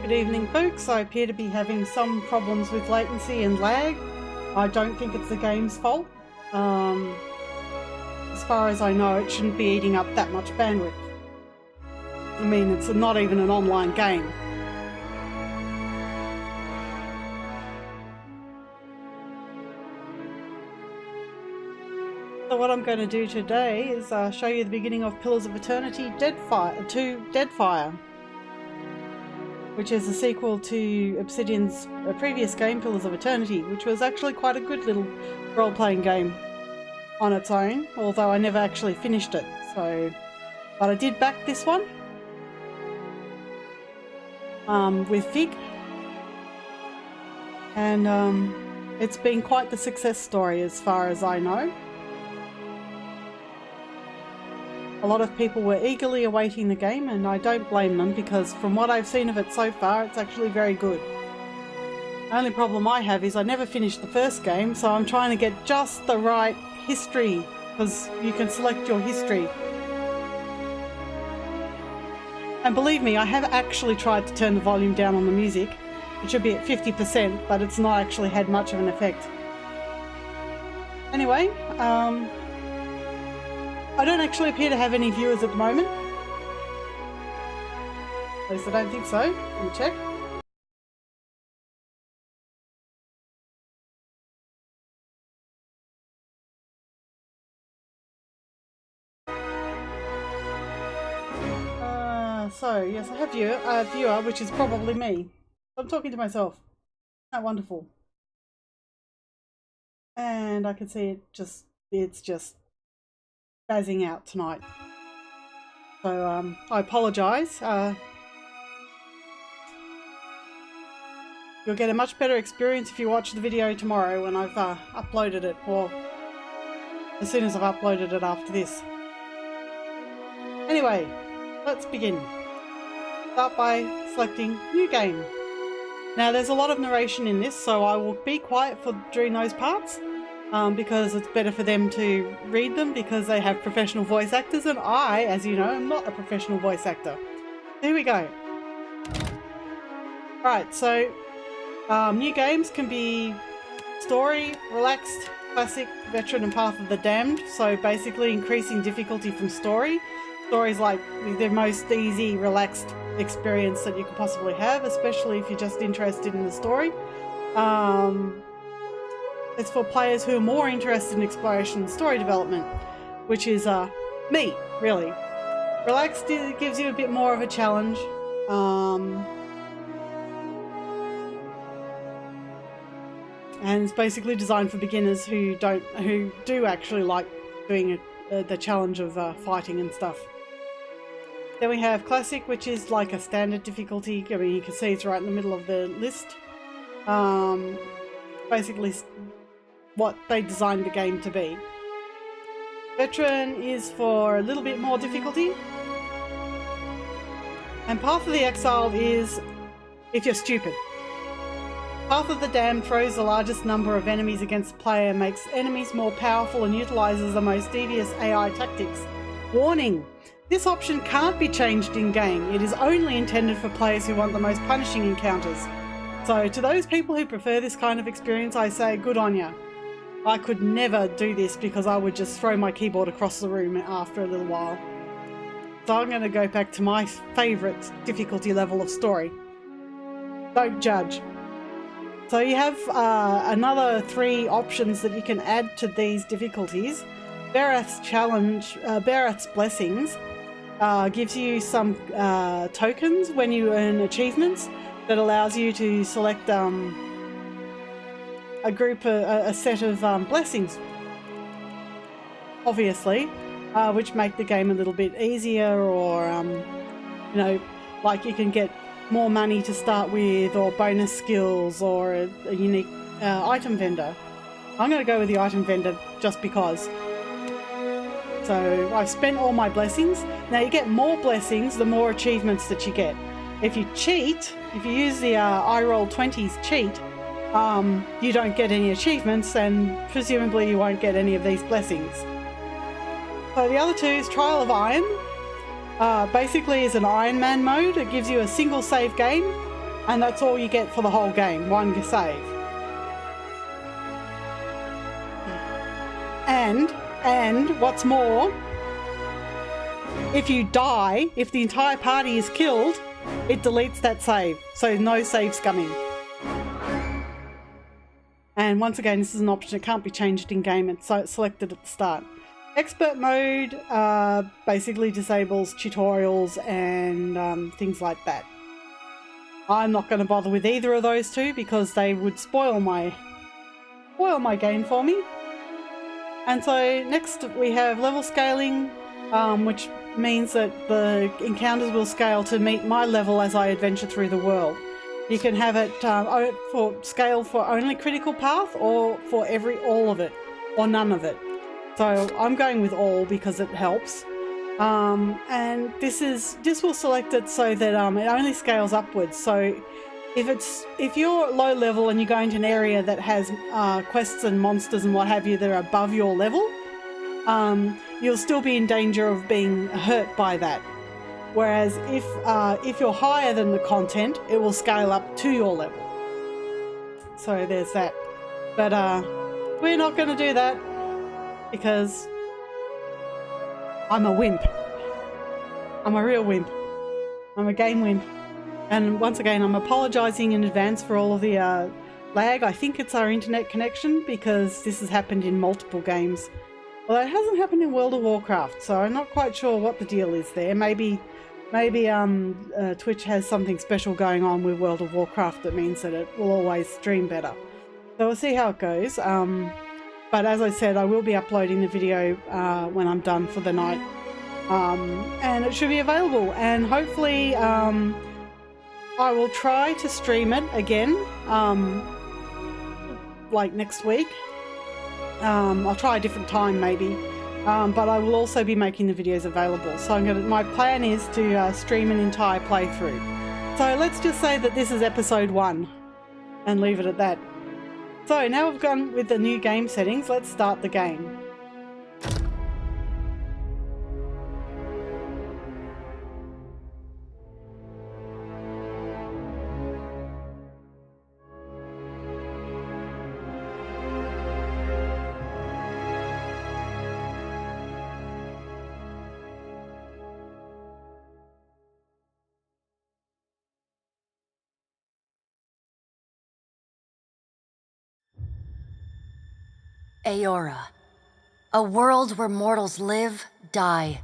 Good evening, folks. I appear to be having some problems with latency and lag. I don't think it's the game's fault. As far as I know, it shouldn't be eating up that much bandwidth. I mean, it's not even an online game. So what I'm going to do today is show you the beginning of Pillars of Eternity Deadfire, which is a sequel to Obsidian's previous game, Pillars of Eternity, which was actually quite a good little role-playing game on its own, although I never actually finished it. But I did back this one with Fig, and it's been quite the success story as far as I know. A lot of people were eagerly awaiting the game, and I don't blame them, because from what I've seen of it so far, it's actually very good. The only problem I have is I never finished the first game, so I'm trying to get just the right history, because you can select your history. And believe me, I have actually tried to turn the volume down on the music. It should be at 50%, but it's not actually had much of an effect. Anyway, I don't actually appear to have any viewers at the moment. At least I don't think so. Let me check. So yes, I have a viewer, which is probably me. I'm talking to myself. Isn't that wonderful? And I can see it's just spazzing out tonight. So I apologise. You'll get a much better experience if you watch the video tomorrow when I've uploaded it, or as soon as I've uploaded it after this. Anyway, let's begin. Start by selecting New Game. Now there's a lot of narration in this, so I will be quiet during those parts. Because it's better for them to read them, because they have professional voice actors, and I, as you know, am not a professional voice actor. Here we go. Right, so new games can be story, relaxed, classic, veteran, and Path of the Damned. So basically increasing difficulty from story. Story's like the most easy, relaxed experience that you could possibly have, especially if you're just interested in the story. It's for players who are more interested in exploration and story development, which is me, really. Relaxed gives you a bit more of a challenge. And it's basically designed for beginners who do actually like doing the challenge of fighting and stuff. Then we have Classic, which is like a standard difficulty. I mean, you can see it's right in the middle of the list. Basically what they designed the game to be. Veteran is for a little bit more difficulty. And Path of the Exiled is if you're stupid. Path of the Damned throws the largest number of enemies against the player, makes enemies more powerful, and utilises the most devious AI tactics. Warning! This option can't be changed in-game. It is only intended for players who want the most punishing encounters. So to those people who prefer this kind of experience, I say good on ya. I could never do this, because I would just throw my keyboard across the room after a little while. So I'm going to go back to my favourite difficulty level of story. Don't judge. So you have another 3 options that you can add to these difficulties. Barath's Challenge, Barath's Blessings, gives you some tokens when you earn achievements that allows you to select a set of blessings, obviously, which make the game a little bit easier, or you know, like you can get more money to start with, or bonus skills, or a unique item vendor. I'm going to go with the item vendor just because. So I've spent all my blessings. Now you get more blessings the more achievements that you get. If you cheat, if you use the I roll 20s cheat, you don't get any achievements, and presumably you won't get any of these blessings. So the other 2 is Trial of Iron. Basically is an Iron Man mode. It gives you a single save game. And that's all you get for the whole game, one save. And what's more, if you die, if the entire party is killed, it deletes that save. So no save scumming. And once again, this is an option. It can't be changed in game. It's selected at the start. Expert mode basically disables tutorials and things like that. I'm not going to bother with either of those two because they would spoil my game for me. And so next we have level scaling, which means that the encounters will scale to meet my level as I adventure through the world. You can have it for scale for only critical path or for all of it or none of it. So I'm going with all because it helps. And this will select it so that it only scales upwards. So if you're low level and you go into an area that has quests and monsters and what have you that are above your level, you'll still be in danger of being hurt by that. Whereas if you're higher than the content, it will scale up to your level. So there's that. But we're not going to do that because I'm a wimp. I'm a real wimp. I'm a game wimp. And once again, I'm apologising in advance for all of the lag. I think it's our internet connection because this has happened in multiple games. Although it hasn't happened in World of Warcraft, so I'm not quite sure what the deal is there. Maybe Twitch has something special going on with World of Warcraft that means that it will always stream better. So we'll see how it goes. But as I said, I will be uploading the video when I'm done for the night. And it should be available. And hopefully I will try to stream it again, like next week. I'll try a different time maybe. But I will also be making the videos available. So my plan is to stream an entire playthrough. So let's just say that this is episode 1 and leave it at that. So now we've gone with the new game settings, let's start the game. Aora, a world where mortals live, die,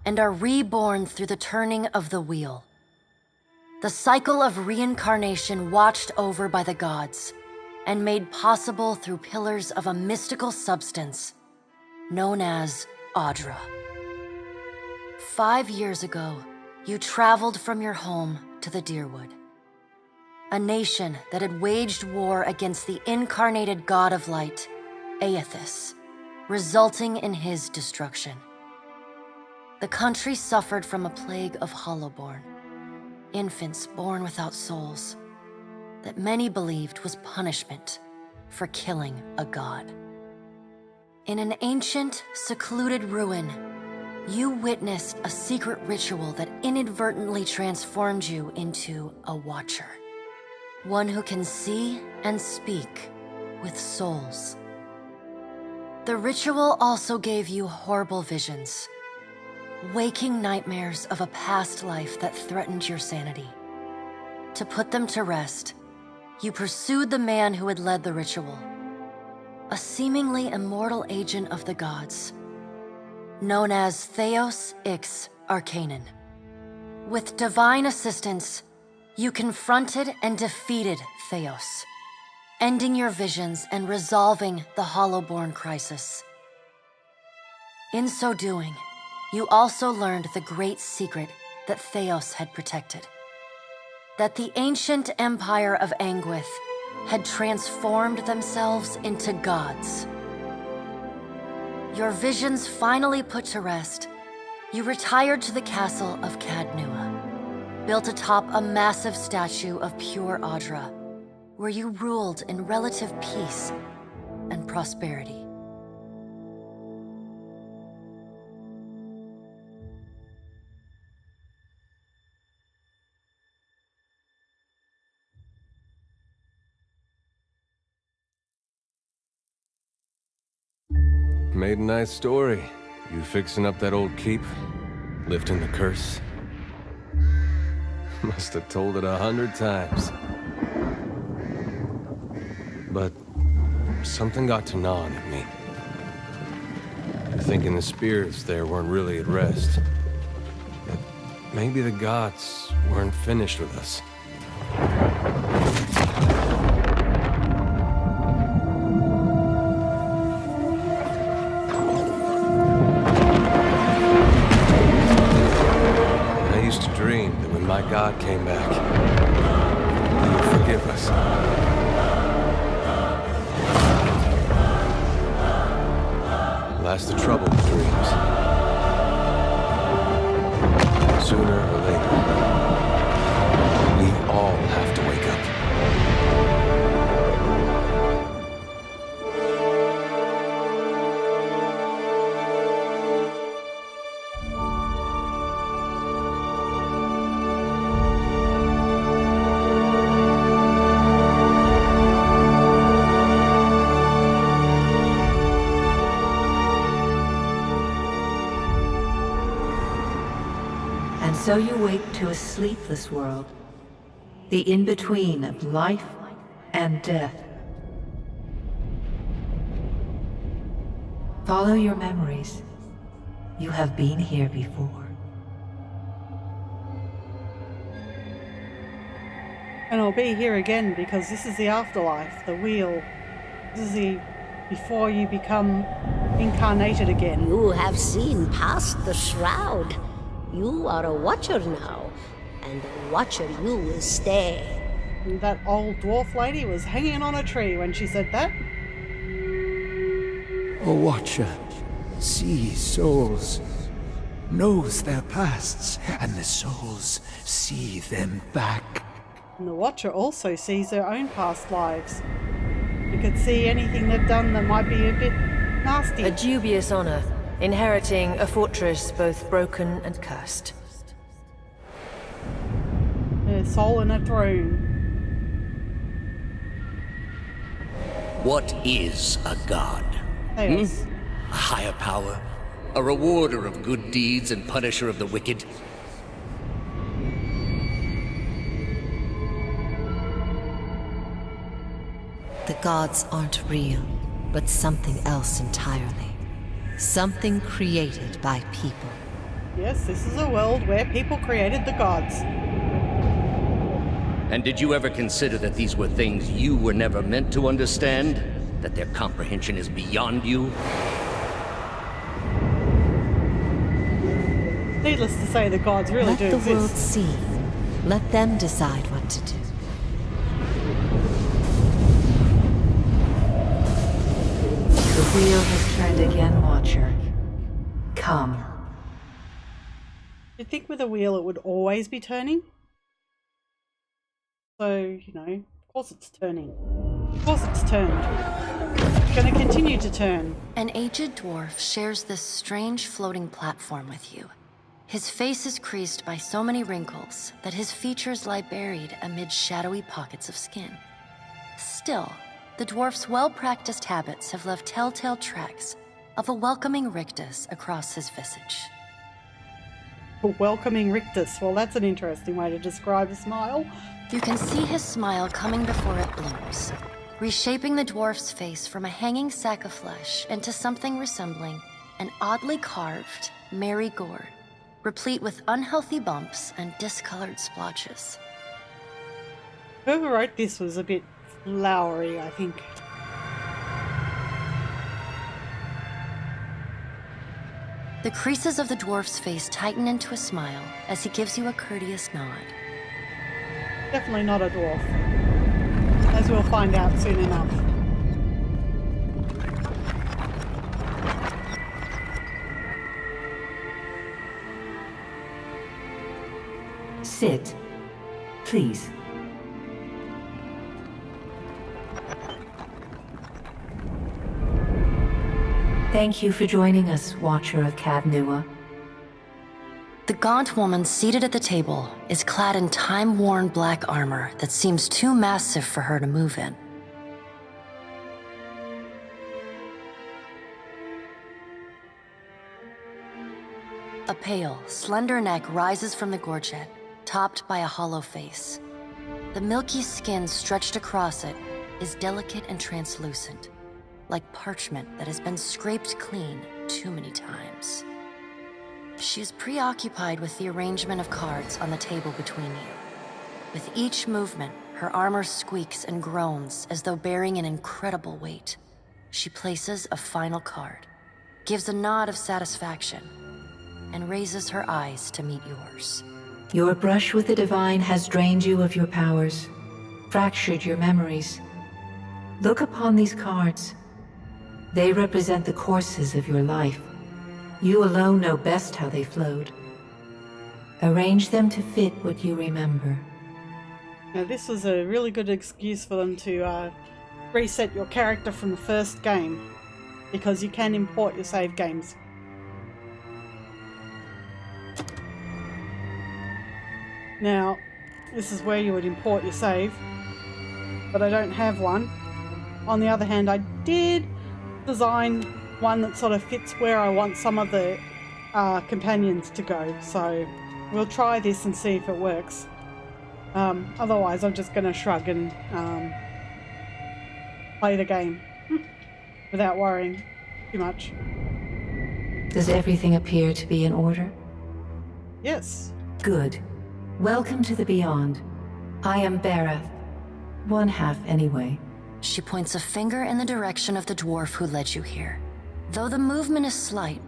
and are reborn through the turning of the wheel. The cycle of reincarnation watched over by the gods and made possible through pillars of a mystical substance known as Audra. 5 years ago, you traveled from your home to the Deerwood, a nation that had waged war against the incarnated god of light, Aethys, resulting in his destruction. The country suffered from a plague of hollowborn, infants born without souls, that many believed was punishment for killing a god. In an ancient, secluded ruin, you witnessed a secret ritual that inadvertently transformed you into a watcher, one who can see and speak with souls. The ritual also gave you horrible visions, waking nightmares of a past life that threatened your sanity. To put them to rest, you pursued the man who had led the ritual, a seemingly immortal agent of the gods, known as Theos Ix Arcanon. With divine assistance, you confronted and defeated Theos, ending your visions and resolving the Hollowborn crisis. In so doing, you also learned the great secret that Theos had protected, that the ancient empire of Anguith had transformed themselves into gods. Your visions finally put to rest, you retired to the castle of Cadnua, built atop a massive statue of pure Audra, where you ruled in relative peace and prosperity. Made a nice story. You fixing up that old keep? Lifting the curse? Must have told it 100 times. But something got to gnawing at me. Thinking the spirits there weren't really at rest. That maybe the gods weren't finished with us. I used to dream that when my god came back, he would forgive us. That's the trouble with dreams. Sooner or later, we all have to wake up. So you wake to a sleepless world, the in-between of life and death. Follow your memories. You have been here before. And I'll be here again because this is the afterlife, the wheel. This is the before you become incarnated again. You have seen past the shroud. You are a watcher now, and a watcher you will stay. And that old dwarf lady was hanging on a tree when she said that. A watcher sees souls, knows their pasts, and the souls see them back. And the watcher also sees their own past lives. You could see anything they've done that might be a bit nasty. A dubious honor, inheriting a fortress both broken and cursed. A soul in a throne. What is a god? Chaos. A higher power? A rewarder of good deeds and punisher of the wicked? The gods aren't real, but something else entirely. Something created by people. Yes, this is a world where people created the gods. And did you ever consider that these were things you were never meant to understand? That their comprehension is beyond you? Needless to say, the gods really do Let the world exist. see. Let them decide what to do. The wheel has turned again, Watcher. Come. You'd think with a wheel it would always be turning. So, you know, of course it's turning. Of course it's turned. It's going to continue to turn. An aged dwarf shares this strange floating platform with you. His face is creased by so many wrinkles that his features lie buried amid shadowy pockets of skin. Still, the dwarf's well-practiced habits have left telltale tracks of a welcoming rictus across his visage. A welcoming rictus. Well, that's an interesting way to describe a smile. You can see his smile coming before it blooms, reshaping the dwarf's face from a hanging sack of flesh into something resembling an oddly carved, merry gourd, replete with unhealthy bumps and discolored splotches. Whoever wrote this was a bit flowery, I think. The creases of the dwarf's face tighten into a smile as he gives you a courteous nod. Definitely not a dwarf. As we'll find out soon enough. Sit. Please. Thank you for joining us, Watcher of Cadnua. The gaunt woman seated at the table is clad in time-worn black armor that seems too massive for her to move in. A pale, slender neck rises from the gorget, topped by a hollow face. The milky skin stretched across it is delicate and translucent, like parchment that has been scraped clean too many times. She is preoccupied with the arrangement of cards on the table between you. With each movement, her armor squeaks and groans as though bearing an incredible weight. She places a final card, gives a nod of satisfaction, and raises her eyes to meet yours. Your brush with the divine has drained you of your powers, fractured your memories. Look upon these cards. They represent the courses of your life. You alone know best how they flowed. Arrange them to fit what you remember. Now, this was a really good excuse for them to reset your character from the first game, because you can import your save games. Now, this is where you would import your save, but I don't have one. On the other hand, I did design one that sort of fits where I want some of the companions to go, so we'll try this and see if it works. Otherwise, I'm just going to shrug and play the game without worrying too much. Does everything appear to be in order? Yes. Good. Welcome to the Beyond. I am Berath. One half, anyway. She points a finger in the direction of the dwarf who led you here. Though the movement is slight,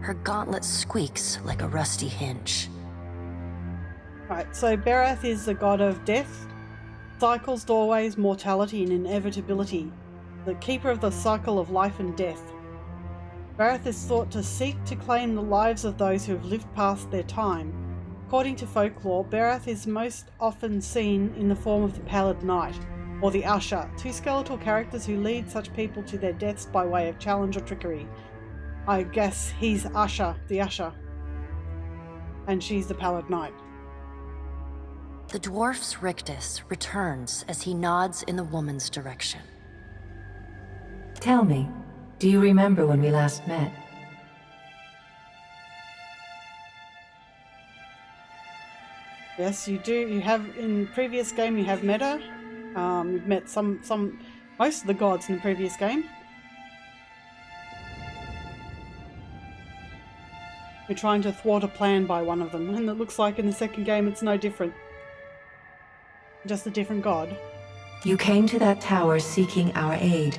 her gauntlet squeaks like a rusty hinge. Right, so Berath is the god of death, cycles, doorways, mortality, and inevitability, the keeper of the cycle of life and death. Berath is thought to seek to claim the lives of those who have lived past their time. According to folklore, Berath is most often seen in the form of the Pallid Knight, or the Usher, two skeletal characters who lead such people to their deaths by way of challenge or trickery. I guess he's Usher, the Usher, and she's the Pallid Knight. The dwarf's rictus returns as he nods in the woman's direction. Tell me, do you remember when we last met? Yes, you do. You have, in previous game, you have met her. You've met most of the gods in the previous game. We're trying to thwart a plan by one of them, and it looks like in the second game it's no different. Just a different god. You came to that tower seeking our aid.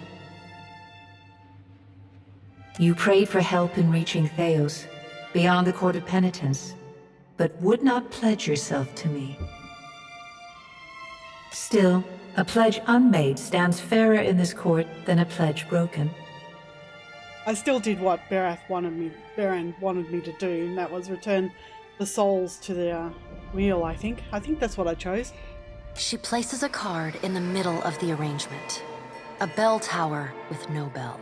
You prayed for help in reaching Theos, beyond the Court of Penitence, but would not pledge yourself to me. Still, a pledge unmade stands fairer in this court than a pledge broken. I still did what Berath wanted me to do, and that was return the souls to the wheel, I think. I think that's what I chose. She places a card in the middle of the arrangement. A bell tower with no bell.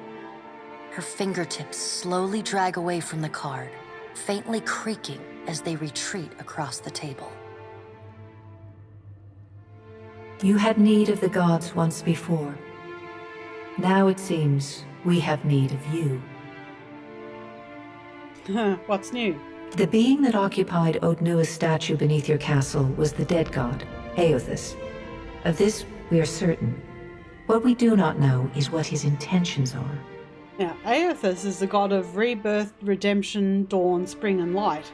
Her fingertips slowly drag away from the card, faintly creaking as they retreat across the table. You had need of the gods once before. Now it seems we have need of you. What's new? The being that occupied Odnua's statue beneath your castle was the dead god, Aothas. Of this we are certain. What we do not know is what his intentions are. Now, Aothas is the god of rebirth, redemption, dawn, spring, and light.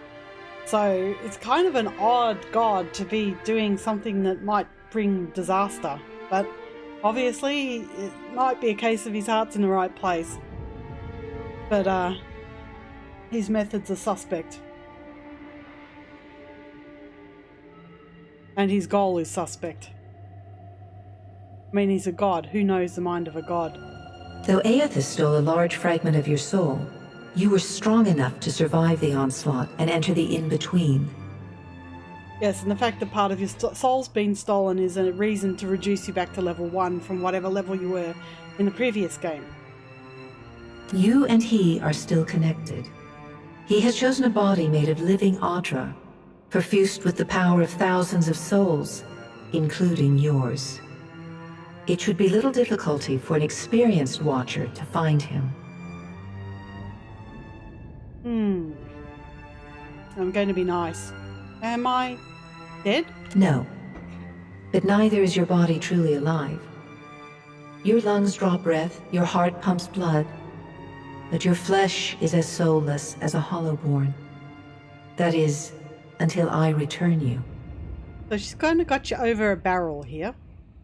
So it's kind of an odd god to be doing something that might bring disaster. But obviously, it might be a case of his heart's in the right place. But his methods are suspect. And his goal is suspect. I mean, he's a god. Who knows the mind of a god? Though Aothas stole a large fragment of your soul, you were strong enough to survive the onslaught and enter the in-between. Yes, and the fact that part of your soul's been stolen is a reason to reduce you back to level 1 from whatever level you were in the previous game. You and he are still connected. He has chosen a body made of living Audra, perfused with the power of thousands of souls, including yours. It should be little difficulty for an experienced watcher to find him. I'm going to be nice. Am I dead? No. But neither is your body truly alive. Your lungs draw breath, your heart pumps blood, but your flesh is as soulless as a hollowborn. That is, until I return you. So she's kind of got you over a barrel here.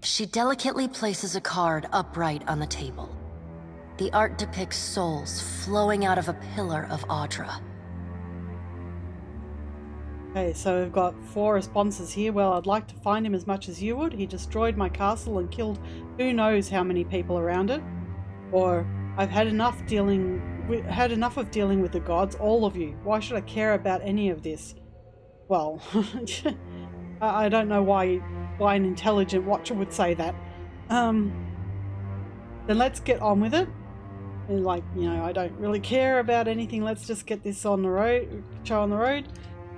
She delicately places a card upright on the table. The art depicts souls flowing out of a pillar of Audra. Okay, so we've got 4 responses here. Well, I'd like to find him as much as you would. He destroyed my castle and killed who knows how many people around it. Or, I've had enough of dealing with the gods, all of you. Why should I care about any of this? Well, I don't know why an intelligent watcher would say that. Then let's get on with it. And like, you know, I don't really care about anything. Let's just get this on the road, show on the road.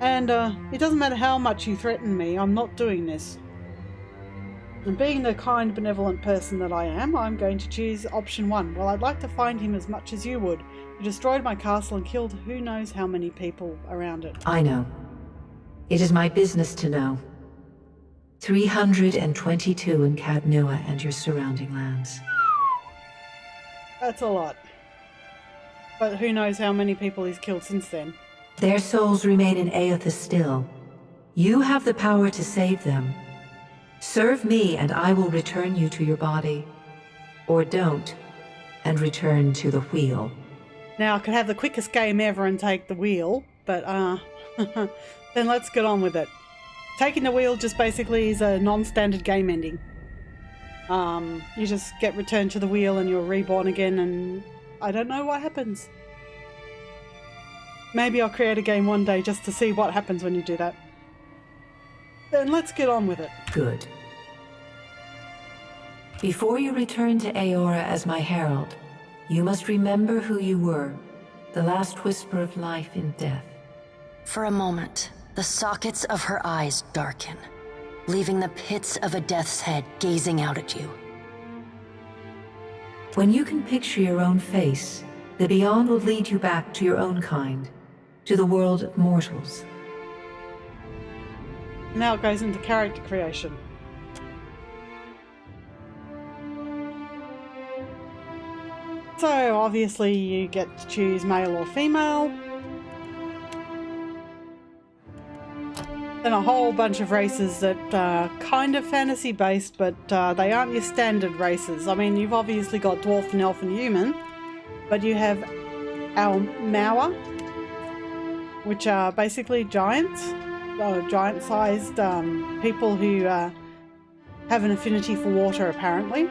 And it doesn't matter how much you threaten me, I'm not doing this. And being the kind, benevolent person that I am, I'm going to choose option 1. Well, I'd like to find him as much as you would. You destroyed my castle and killed who knows how many people around it. I know. It is my business to know. 322 in Cadnua and your surrounding lands. That's a lot. But who knows how many people he's killed since then. Their souls remain in Aethys still. You have the power to save them. Serve me and I will return you to your body. Or don't, and return to the wheel. Now, I could have the quickest game ever and take the wheel, but then let's get on with it. Taking the wheel just basically is a non-standard game ending. You just get returned to the wheel and you're reborn again, and I don't know what happens. Maybe I'll create a game one day just to see what happens when you do that. Then let's get on with it. Good. Before you return to Aora as my herald, you must remember who you were, the last whisper of life in death. For a moment, the sockets of her eyes darken, leaving the pits of a death's head gazing out at you. When you can picture your own face, the Beyond will lead you back to your own kind, to the world of mortals. Now it goes into character creation. So obviously you get to choose male or female. Then a whole bunch of races that are kind of fantasy based, but they aren't your standard races. I mean, you've obviously got dwarf and elf and human, but you have our Maua, which are basically giants, giant-sized people who have an affinity for water, apparently.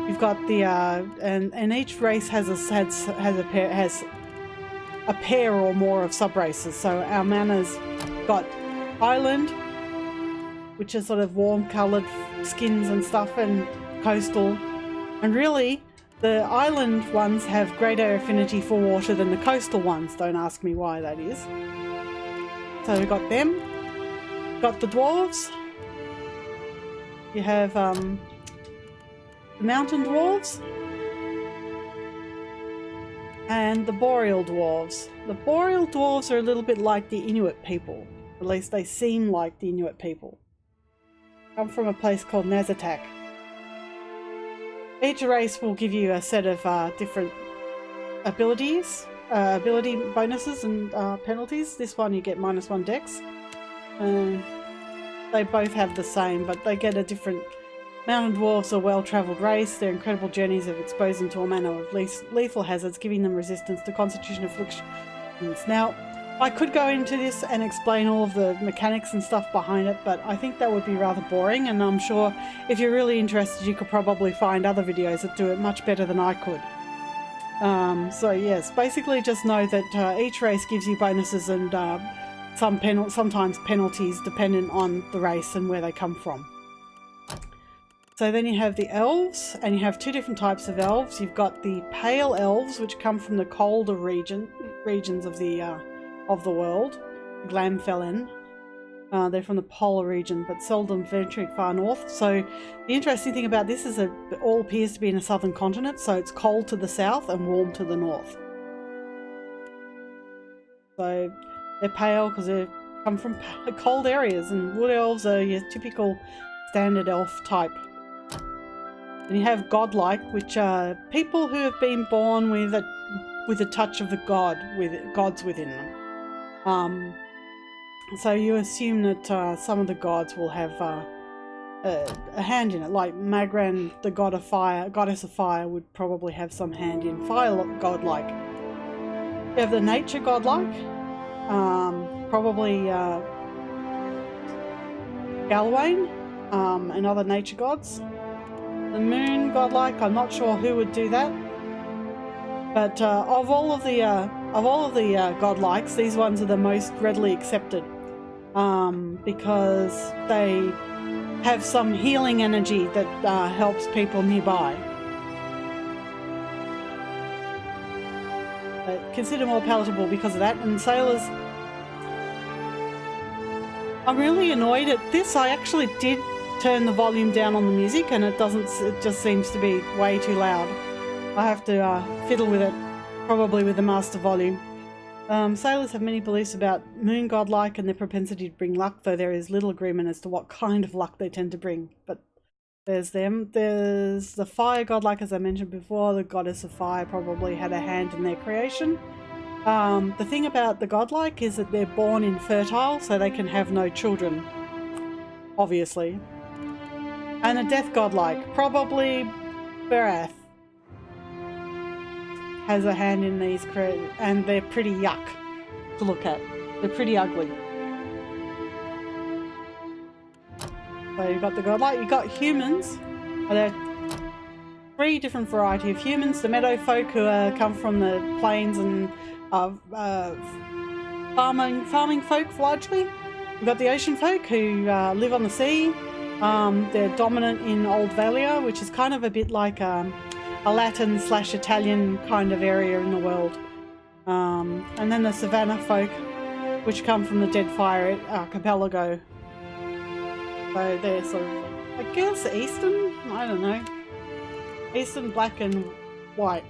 You've got the and each race has a pair or more of sub-races. So our Mana's got Island, which is sort of warm-coloured skins and stuff, and coastal. And really, the island ones have greater affinity for water than the coastal ones. Don't ask me why that is. So we've got them. Got the dwarves. You have the mountain dwarves. And the boreal dwarves. The boreal dwarves are a little bit like the Inuit people. At least they seem like the Inuit people. Come from a place called Nazatak. Each race will give you a set of different ability bonuses and penalties. This one you get -1 dex. They both have the same, but they get a different. Mountain dwarves are a well-travelled race. Their incredible journeys have exposed them to all manner of lethal hazards, giving them resistance to constitution afflictions. Now, I could go into this and explain all of the mechanics and stuff behind it, but I think that would be rather boring, and I'm sure if you're really interested you could probably find other videos that do it much better than I could. So yes, basically just know that each race gives you bonuses and sometimes penalties dependent on the race and where they come from. So then you have the elves, and you have 2 different types of elves. You've got the pale elves, which come from the colder regions of the world, Glamfellen. They're from the polar region, but seldom venturing far north. So the interesting thing about this is that it all appears to be in a southern continent, so it's cold to the south and warm to the north. So They're pale because they come from cold areas, and wood elves are your typical standard elf type. And you have godlike, which are people who have been born with a touch of the gods within them. So you assume that some of the gods will have a hand in it, like Magran, the goddess of fire, would probably have some hand in fire godlike. You have the nature godlike, probably Galwain and other nature gods. The moon godlike, I'm not sure who would do that, but of all of the godlikes, these ones are the most readily accepted because they have some healing energy that helps people nearby. Consider more palatable because of that. And sailors, I'm really annoyed at this. I actually did turn the volume down on the music, and it just seems to be way too loud. I have to fiddle with it, probably with the master volume. Sailors have many beliefs about moon godlike and their propensity to bring luck, though there is little agreement as to what kind of luck they tend to bring. But there's them. There's the fire godlike, as I mentioned before. The goddess of fire probably had a hand in their creation. The thing about the godlike is that they're born infertile, so they can have no children, obviously. And the death godlike, probably Berath, has a hand in these, and they're pretty yuck to look at. They're pretty ugly. So you've got the godlike, you've got humans. There are 3 different variety of humans. The meadow folk, who come from the plains and farming folk largely. We've got the ocean folk who live on the sea. They're dominant in Old Valia, which is kind of a bit like a Latin/Italian kind of area in the world. And then the savannah folk, which come from the Deadfire archipelago. So they're sort of, I guess, Eastern? I don't know. Eastern, black and white.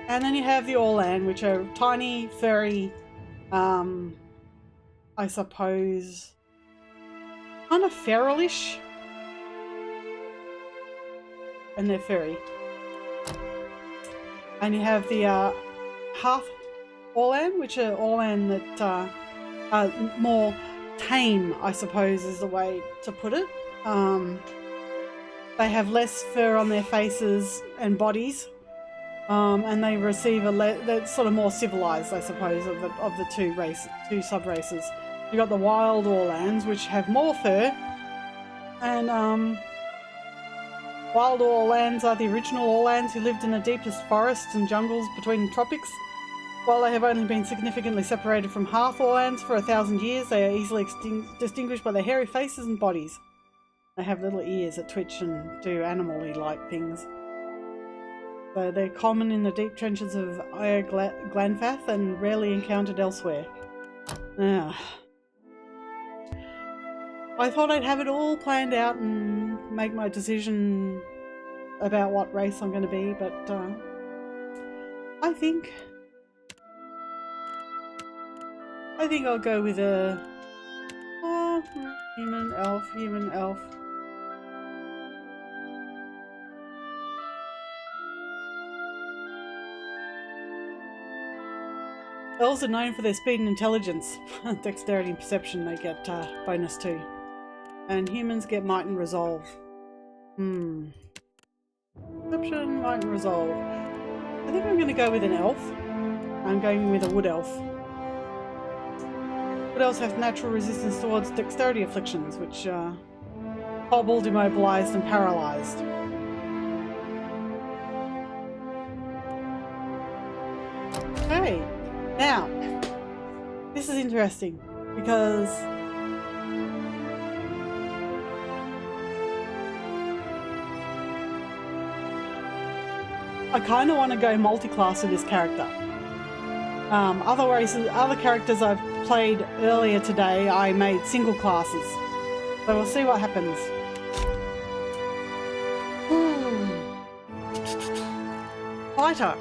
And then you have the Orlan, which are tiny, furry, I suppose, kind of feralish. And they're furry. And you have the half Orlan, which are Orlan that are more tame, I suppose is the way to put it. They have less fur on their faces and bodies, and they receive they're sort of more civilized, I suppose, of the two sub-races. You've got the wild Orlans, which have more fur, and wild Orlans are the original Orlans who lived in the deepest forests and jungles between the tropics. While they have only been significantly separated from Hearth Orlans for 1,000 years, they are easily distinguished by their hairy faces and bodies. They have little ears that twitch and do animal-y-like things. So they're common in the deep trenches of Ire Glanfath and rarely encountered elsewhere. I thought I'd have it all planned out and make my decision about what race I'm going to be, but I think I'll go with a human elf. Elves are known for their speed and intelligence. Dexterity and perception they get bonus too. And humans get might and resolve. Perception, might and resolve. I think I'm going to go with an elf. I'm going with a wood elf. Wood elves have natural resistance towards dexterity afflictions, which hobbled, immobilized and paralyzed. Okay. Now, this is interesting because I kind of want to go multi-class with this character. Other characters I've played earlier today, I made single classes. So we'll see what happens. fighter.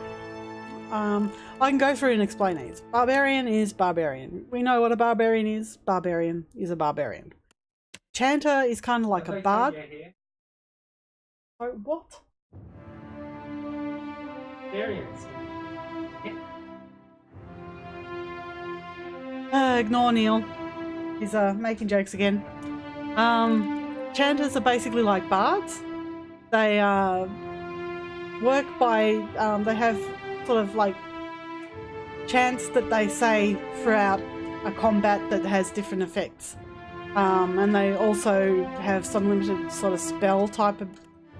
I can go through and explain these. Barbarian is barbarian. We know what a barbarian is. Barbarian is a barbarian. Chanter is kind of like a bard. Oh, what? Variants. Ignore Neil. He's making jokes again. Chanters are basically like bards. They work by, they have sort of like chants that they say throughout a combat that has different effects. And they also have some limited sort of spell type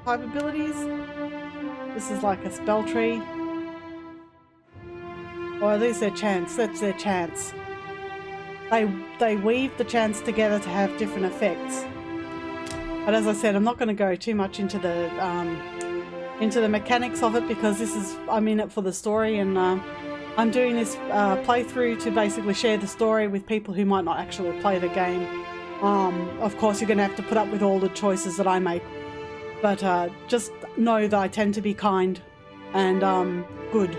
abilities. This is like a spell tree. Or are these their chants? That's their chants. They weave the chants together to have different effects. But as I said, I'm not going to go too much into the mechanics of it because I'm in it for the story, and I'm doing this playthrough to basically share the story with people who might not actually play the game. Of course, you're going to have to put up with all the choices that I make, but just know that I tend to be kind and good.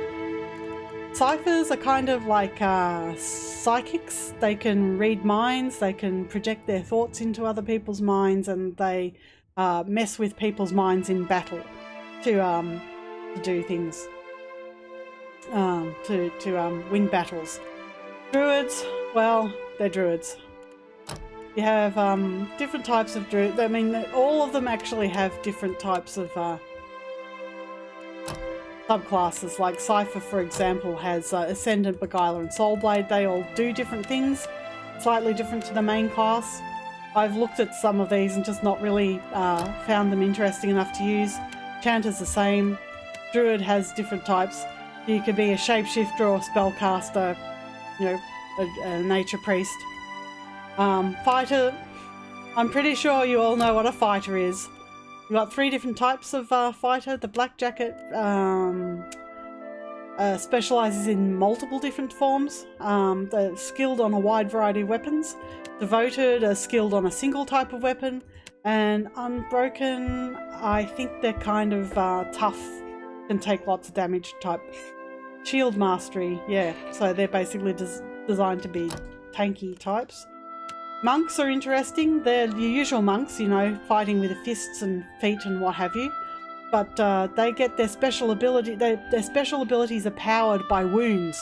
Ciphers are kind of like psychics. They can read minds, they can project their thoughts into other people's minds, and they mess with people's minds in battle to do things, to win battles. Druids, well, they're druids. You have different types of druids. I mean, all of them actually have different types of subclasses. Like Cypher, for example, has Ascendant, Beguiler, and Soulblade. They all do different things, slightly different to the main class. I've looked at some of these and just not really found them interesting enough to use. Chanter's the same. Druid has different types. You could be a shapeshifter or a spellcaster, you know, a nature priest. Fighter, I'm pretty sure you all know what a fighter is. You've got 3 different types of fighter. The Black Jacket specialises in multiple different forms. They're skilled on a wide variety of weapons. Devoted are skilled on a single type of weapon. And Unbroken, I think they're kind of tough, can take lots of damage type. Shield Mastery, yeah, so they're basically designed to be tanky types. Monks are interesting. They're your usual monks, you know, fighting with fists and feet and what have you. But they get their special ability. Their special abilities are powered by wounds.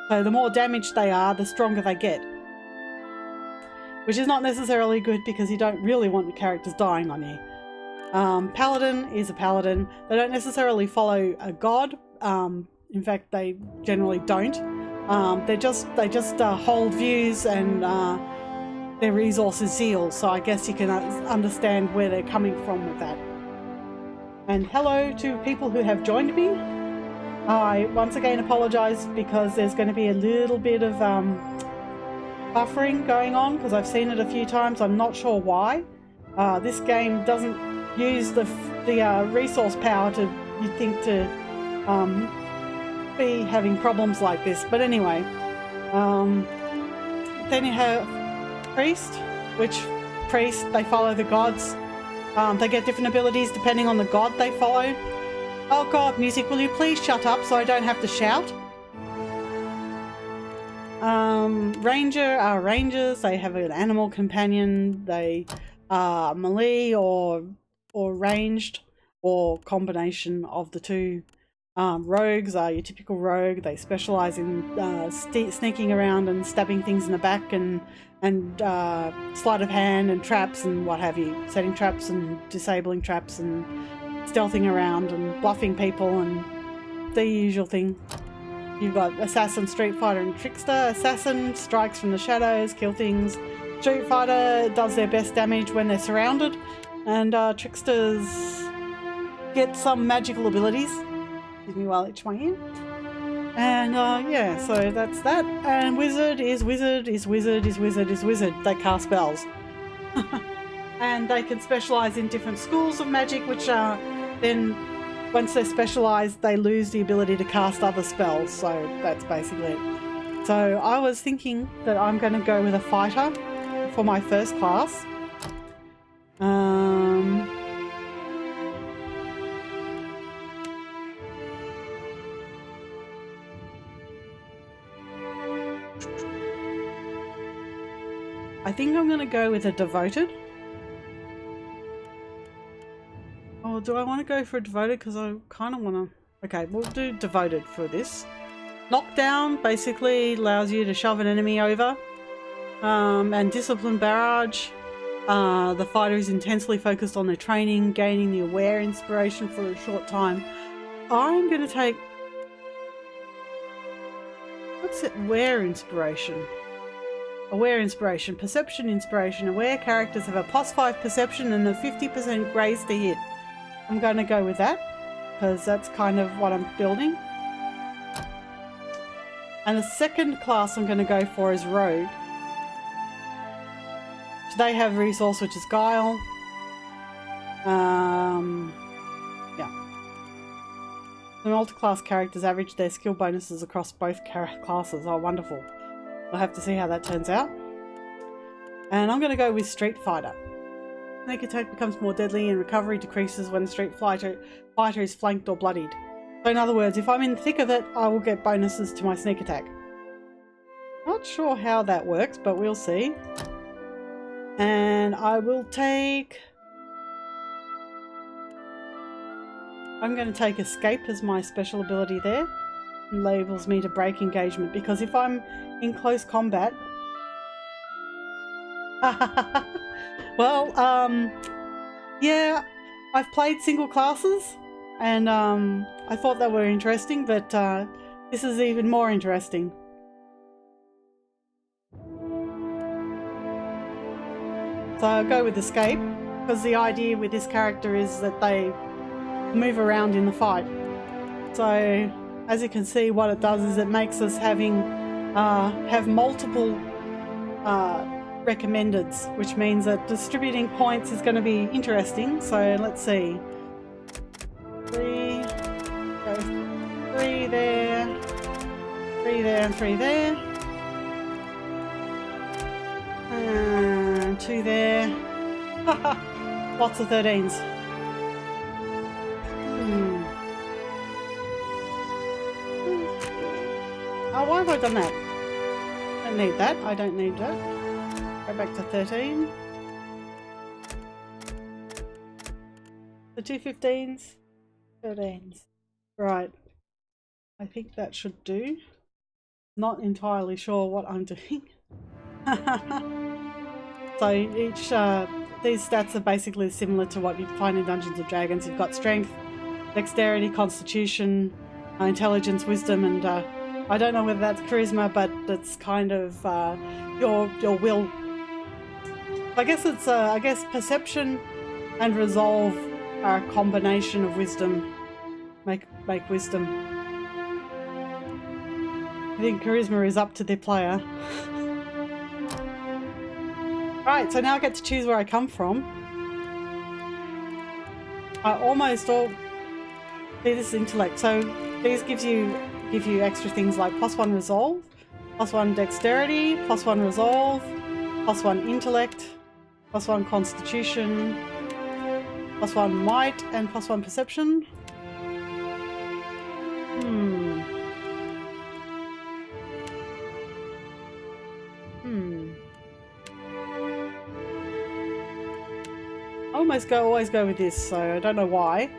So the more damaged they are, the stronger they get. Which is not necessarily good because you don't really want your characters dying on you. Paladin is a paladin. They don't necessarily follow a god. In fact, they generally don't. They just hold views and their resources zeal. So I guess you can understand where they're coming from with that. And hello to people who have joined me. I once again apologise because there's going to be a little bit of buffering going on because I've seen it a few times. I'm not sure why. This game doesn't use the resource power to, you'd think, to be having problems like this. But anyway, then you have Priest, which Priest, they follow the gods. They get different abilities depending on the god they follow. Oh god, music, will you please shut up so I don't have to shout? Ranger are rangers. They have an animal companion. They are melee or ranged, or combination of the two. Rogues are your typical rogue. They specialize in sneaking around and stabbing things in the back and sleight of hand and traps and what have you, setting traps and disabling traps and stealthing around and bluffing people and the usual thing. You've got Assassin, Street Fighter, and Trickster. Assassin strikes from the shadows, kill things. Street Fighter does their best damage when they're surrounded, and Tricksters get some magical abilities. Excuse me while I itch my ear. And yeah, so that's that. And Wizard is Wizard. They cast spells. And they can specialise in different schools of magic, which then, once they're specialised, they lose the ability to cast other spells. So that's basically it. So I was thinking that I'm going to go with a fighter for my first class. think I'm going to go with a devoted. Oh, do I want to go for a devoted? Because I kind of want to... Okay, we'll do devoted for this. Knockdown basically allows you to shove an enemy over. And discipline barrage. The fighter is intensely focused on their training, gaining the aware inspiration for a short time. I'm going to take... What's it? Aware inspiration. Aware inspiration. Perception inspiration. Aware characters have a +5 perception and a 50% graze to hit. I'm going to go with that because that's kind of what I'm building. And the second class I'm going to go for is Rogue. So they have resource which is Guile. Yeah. The multi-class characters average their skill bonuses across both classes. Oh, wonderful. We'll have to see how that turns out. And I'm going to go with Street Fighter. Sneak attack becomes more deadly and recovery decreases when the Street Fighter is flanked or bloodied. So in other words, if I'm in the thick of it, I will get bonuses to my sneak attack. Not sure how that works, but we'll see. And I will take... I'm going to take Escape as my special ability there. It enables me to break engagement, because if I'm in close combat... Well, yeah, I've played single classes, and I thought they were interesting, but this is even more interesting. So I'll go with Escape, because the idea with this character is that they move around in the fight. So, as you can see, what it does is it makes us have multiple recommendeds, which means that distributing points is going to be interesting. So let's see, 3 there, 3 there, and 3 there, and 2 there. Lots of 13s. Oh, why have I done that? I don't need that. I don't need that. Go back to 13. The 2 15s, 13s. Right. I think that should do. Not entirely sure what I'm doing. So each these stats are basically similar to what you find in Dungeons and Dragons. You've got strength, dexterity, constitution, intelligence, wisdom, and I don't know whether that's charisma, but it's kind of your will. I guess it's perception and resolve are a combination of wisdom. Make wisdom. I think charisma is up to the player. Right, so now I get to choose where I come from. Almost all. See, this is intellect. So these give you extra things like +1 resolve, +1 dexterity, +1 resolve, +1 intellect, +1 constitution, +1 might, and +1 perception. I always go with this, so I don't know why.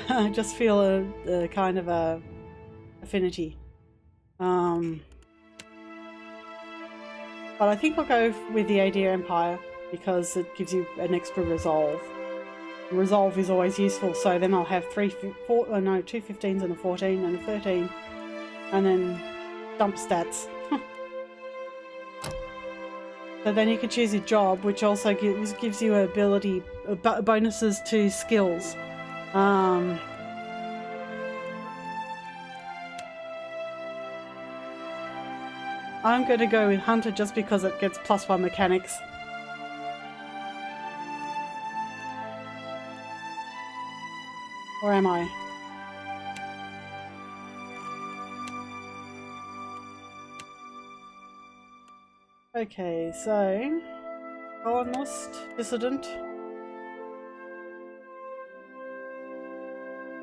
I just feel a kind of a affinity. But I think I'll go with the AD Empire because it gives you an extra resolve. Resolve is always useful, so then I'll have 2 15s and a 14 and a 13, and then dump stats. So then you can choose your job, which also gives you ability bonuses to skills. I'm going to go with Hunter just because it gets +1 mechanics. Or am I? Okay, so colonist, dissident.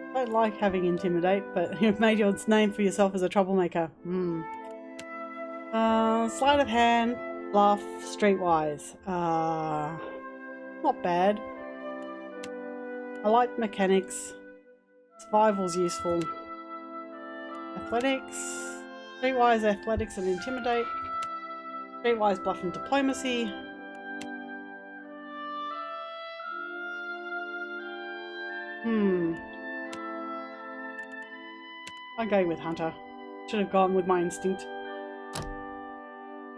I don't like having intimidate, but you've made your name for yourself as a troublemaker. Sleight of hand. Bluff, streetwise. Not bad. I like mechanics. Survival's useful. Athletics. Streetwise, athletics and intimidate. Streetwise, bluff and diplomacy. I'll go with Hunter. Should have gone with my instinct.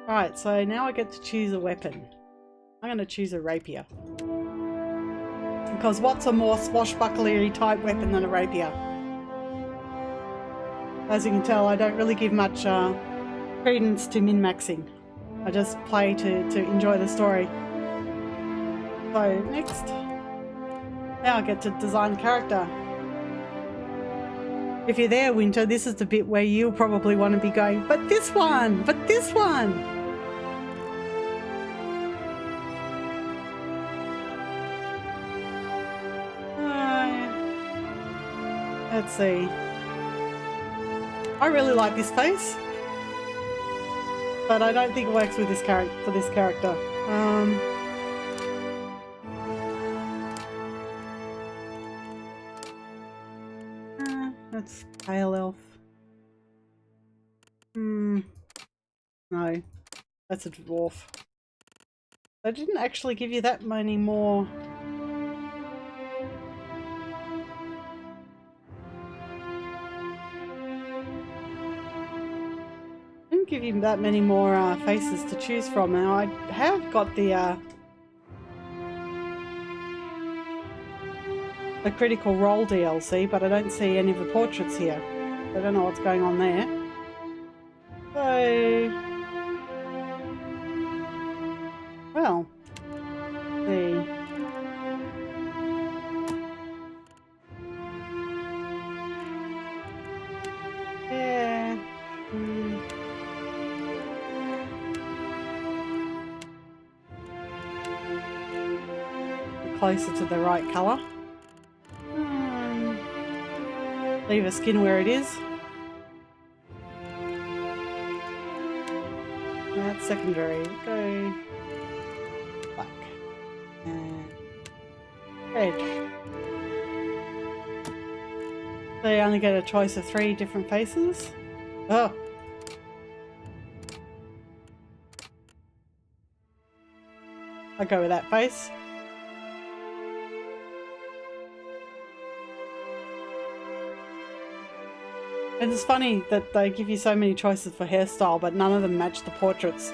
Right, so now I get to choose a weapon. I'm going to choose a rapier. Because what's a more swashbucklery type weapon than a rapier? As you can tell, I don't really give much credence to min-maxing. I just play to enjoy the story. So, next. Now I get to design a character. If you're there, Winter, this is the bit where you'll probably want to be going, but this one! But this one! Let's see. I really like this face, but I don't think it works with this for this character. That's pale elf. No, that's a dwarf. They didn't actually give you that many more. Didn't give you that many more faces to choose from. Now I have got the Critical Role DLC, but I don't see any of the portraits here. I don't know what's going on there. So, well, let's see. Yeah. Closer to the right colour. Leave her skin where it is. That's secondary. Go black and red. So you only get a choice of 3 different faces. Oh. I'll go with that face. And it's funny that they give you so many choices for hairstyle, but none of them match the portraits.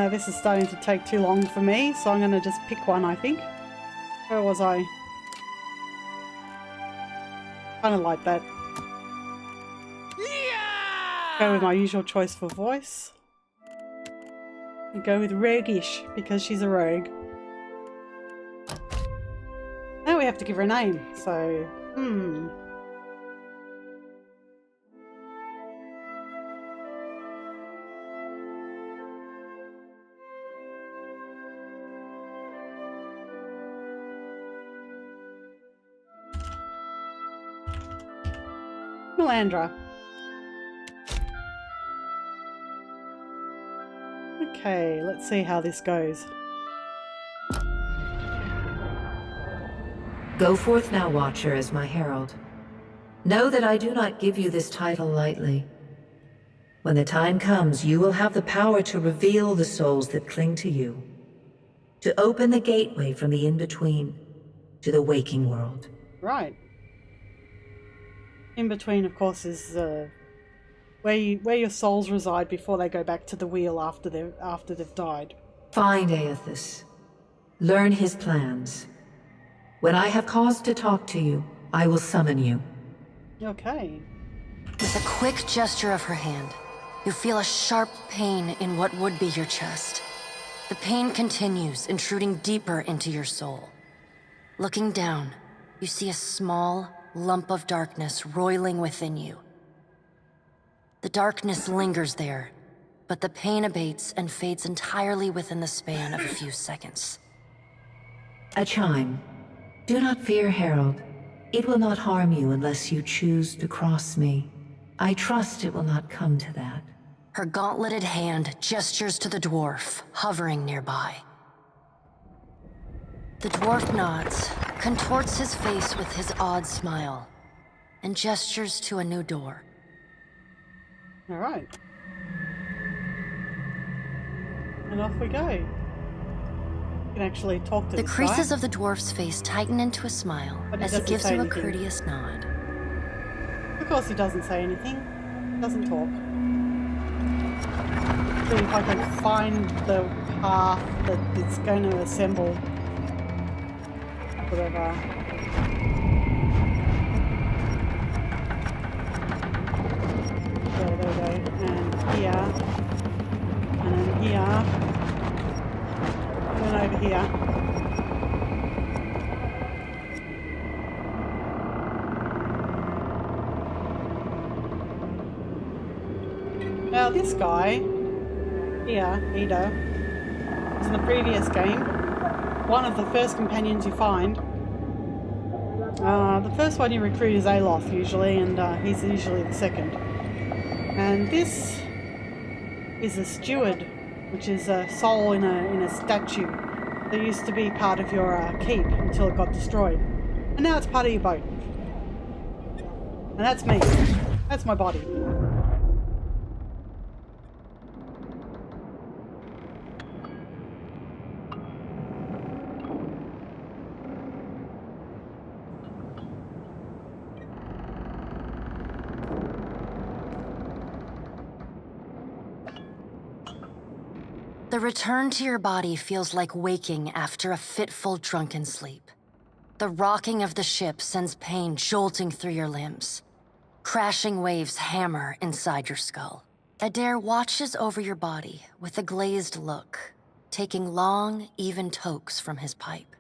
This is starting to take too long for me, so I'm going to just pick one, I think. Where was I? Kind of like that. Yeah! Go with my usual choice for voice. And go with roguish, because she's a rogue. Now we have to give her a name, so... Melandra. Okay, let's see how this goes. Go forth now, Watcher, as my herald. Know that I do not give you this title lightly. When the time comes, you will have the power to reveal the souls that cling to you, to open the gateway from the in-between to the waking world. Right. In between, of course, is where your souls reside before they go back to the wheel after they've died. Find Aethys. Learn his plans. When I have cause to talk to you, I will summon you. Okay. With a quick gesture of her hand, you feel a sharp pain in what would be your chest. The pain continues, intruding deeper into your soul. Looking down, you see a small lump of darkness roiling within you. The darkness lingers there, but the pain abates and fades entirely within the span of a few seconds. A chime. Do not fear, Herald. It will not harm you unless you choose to cross me. I trust it will not come to that. Her gauntleted hand gestures to the dwarf, hovering nearby. The dwarf nods, contorts his face with his odd smile, and gestures to a new door. All right. And off we go. You can actually talk to The this creases guy. of the dwarf's face tighten into a smile But he as he doesn't gives say you a anything. courteous nod. Of course he doesn't say anything. Doesn't talk. See if I can find the path that it's going to assemble. Whatever. There we go. And here. And then here. And then over here. Now this guy, here, Ida, was in the previous game one of the first companions you find. The first one you recruit is Aloth usually, and he's usually the second. And this is a steward, which is a soul in a statue that used to be part of your keep until it got destroyed. And now it's part of your boat. And that's me. That's my body. The return to your body feels like waking after a fitful drunken sleep. The rocking of the ship sends pain jolting through your limbs. Crashing waves hammer inside your skull. Adair watches over your body with a glazed look, taking long, even tokes from his pipe.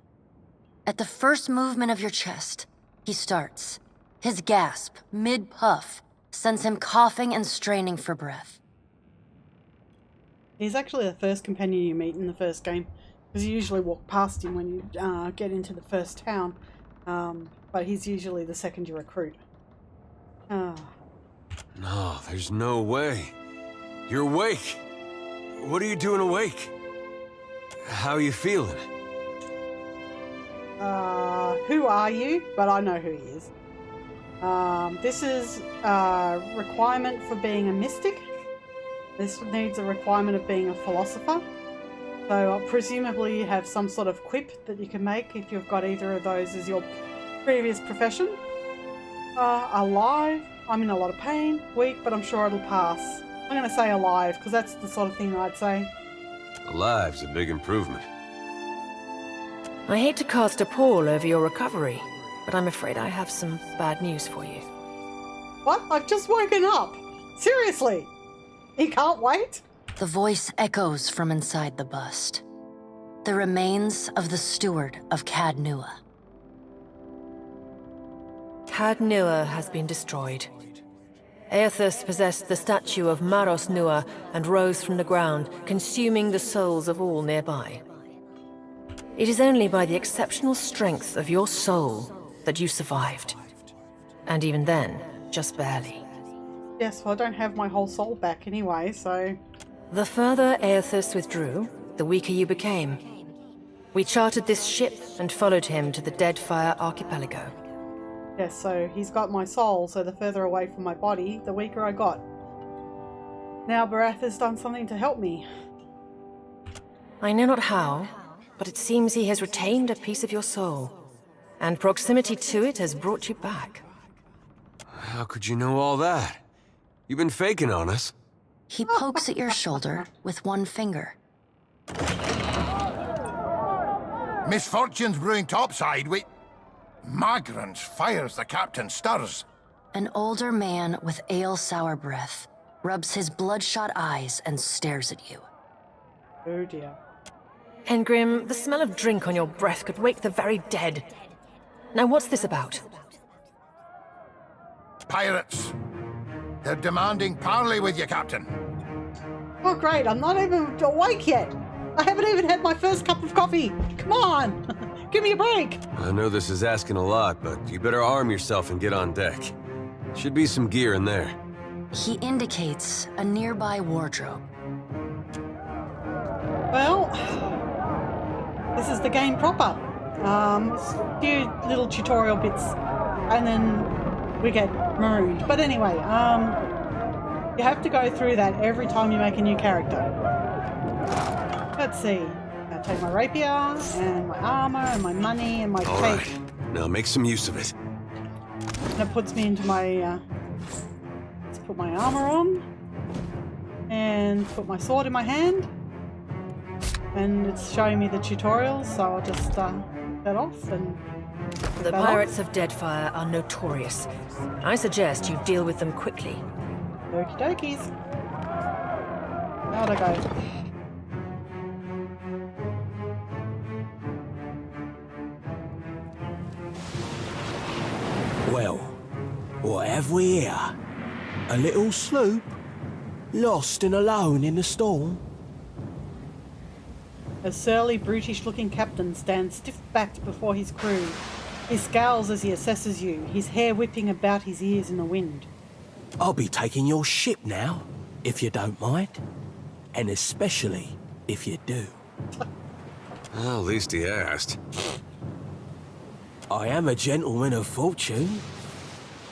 At the first movement of your chest, he starts. His gasp, mid-puff, sends him coughing and straining for breath. He's actually the first companion you meet in the first game, because you usually walk past him when you get into the first town, but he's usually the second you recruit. No, there's no way. You're awake. What are you doing awake? How are you feeling? Who are you? But I know who he is. This is a requirement for being a mystic. This needs a requirement of being a philosopher. So presumably you have some sort of quip that you can make if you've got either of those as your previous profession. Alive. I'm in a lot of pain. Weak, but I'm sure it'll pass. I'm going to say alive, because that's the sort of thing I'd say. Alive's a big improvement. I hate to cast a pall over your recovery, but I'm afraid I have some bad news for you. What? I've just woken up! Seriously! You can't wait? The voice echoes from inside the bust. The remains of the steward of Cad Nua. Cad Nua has been destroyed. Aethys possessed the statue of Maros Nua and rose from the ground, consuming the souls of all nearby. It is only by the exceptional strength of your soul that you survived. And even then, just barely. Yes, well, I don't have my whole soul back anyway, so... The further Aethys withdrew, the weaker you became. We chartered this ship and followed him to the Deadfire archipelago. Yes, so he's got my soul, so the further away from my body, the weaker I got. Now Barath has done something to help me. I know not how, but it seems he has retained a piece of your soul, and proximity to it has brought you back. How could you know all that? You've been faking on us. He pokes at your shoulder with one finger. Misfortune's brewing topside. Magrants fires the captain stirs. An older man with ale-sour breath rubs his bloodshot eyes and stares at you. Oh dear. Engrim, the smell of drink on your breath could wake the very dead. Now what's this about? Pirates. They're demanding parley with you, Captain. Oh, great. I'm not even awake yet. I haven't even had my first cup of coffee. Come on. Give me a break. I know this is asking a lot, but you better arm yourself and get on deck. Should be some gear in there. He indicates a nearby wardrobe. Well, this is the game proper. A few little tutorial bits, and then we get marooned. But anyway, you have to go through that every time you make a new character. Let's see. I'll take my rapier, and my armor, and my money, and my All cape. right. Now make some use of it. And it puts me into my... let's put my armor on, and put my sword in my hand. And it's showing me the tutorials, so I'll just that off and... The pirates of Deadfire are notorious. I suggest you deal with them quickly. Okie dokies. How'd I go? Well, what have we here? A little sloop? Lost and alone in the storm? A surly, brutish-looking captain stands stiff-backed before his crew. He scowls as he assesses you, his hair whipping about his ears in the wind. I'll be taking your ship now, if you don't mind. And especially if you do. Well, at least he asked. I am a gentleman of fortune.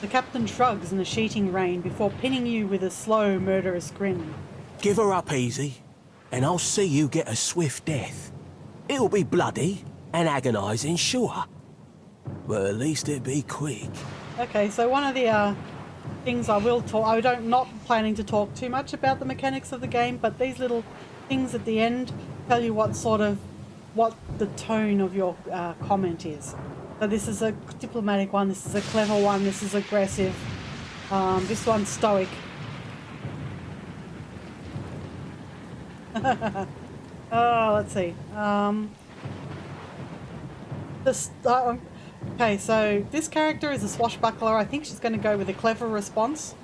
The captain shrugs in the sheeting rain before pinning you with a slow, murderous grin. Give her up easy, and I'll see you get a swift death. It'll be bloody and agonising, sure. But at least it'll be quick. Okay, so one of the things I will talk... I'm not planning to talk too much about the mechanics of the game, but these little things at the end tell you what the tone of your comment is. So this is a diplomatic one, this is a clever one, this is aggressive, this one's stoic. Let's see. Okay, so this character is a swashbuckler. I think she's going to go with a clever response.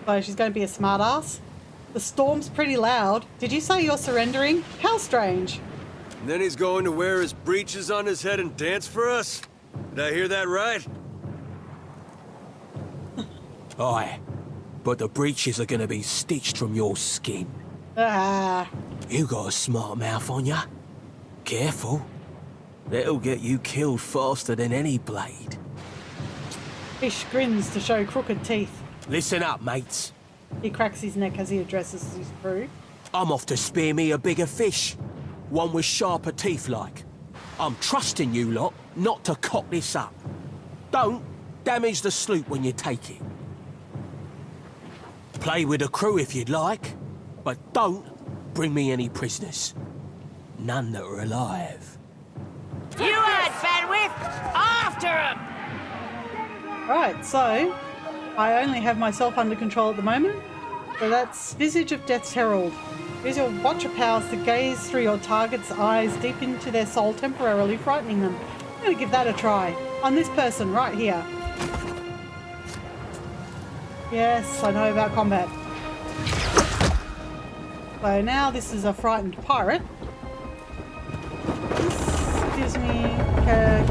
So she's going to be a smartass. The storm's pretty loud. Did you say you're surrendering? How strange. And then he's going to wear his breeches on his head and dance for us? Did I hear that right? Aye, but the breeches are gonna be stitched from your skin. Ah. You got a smart mouth on ya. Careful. That'll get you killed faster than any blade. Fish grins to show crooked teeth. Listen up, mates. He cracks his neck as he addresses his crew. I'm off to spear me a bigger fish. One with sharper teeth like. I'm trusting you lot not to cock this up. Don't damage the sloop when you take it. Play with the crew if you'd like, but don't bring me any prisoners. None that are alive. You had bandwidth! After him! Right, so I only have myself under control at the moment. So that's Visage of Death's Herald. Use your watcher powers to gaze through your target's eyes deep into their soul, temporarily frightening them. I'm going to give that a try. On this person right here. Yes, I know about combat. So now this is a frightened pirate. This gives me... Defend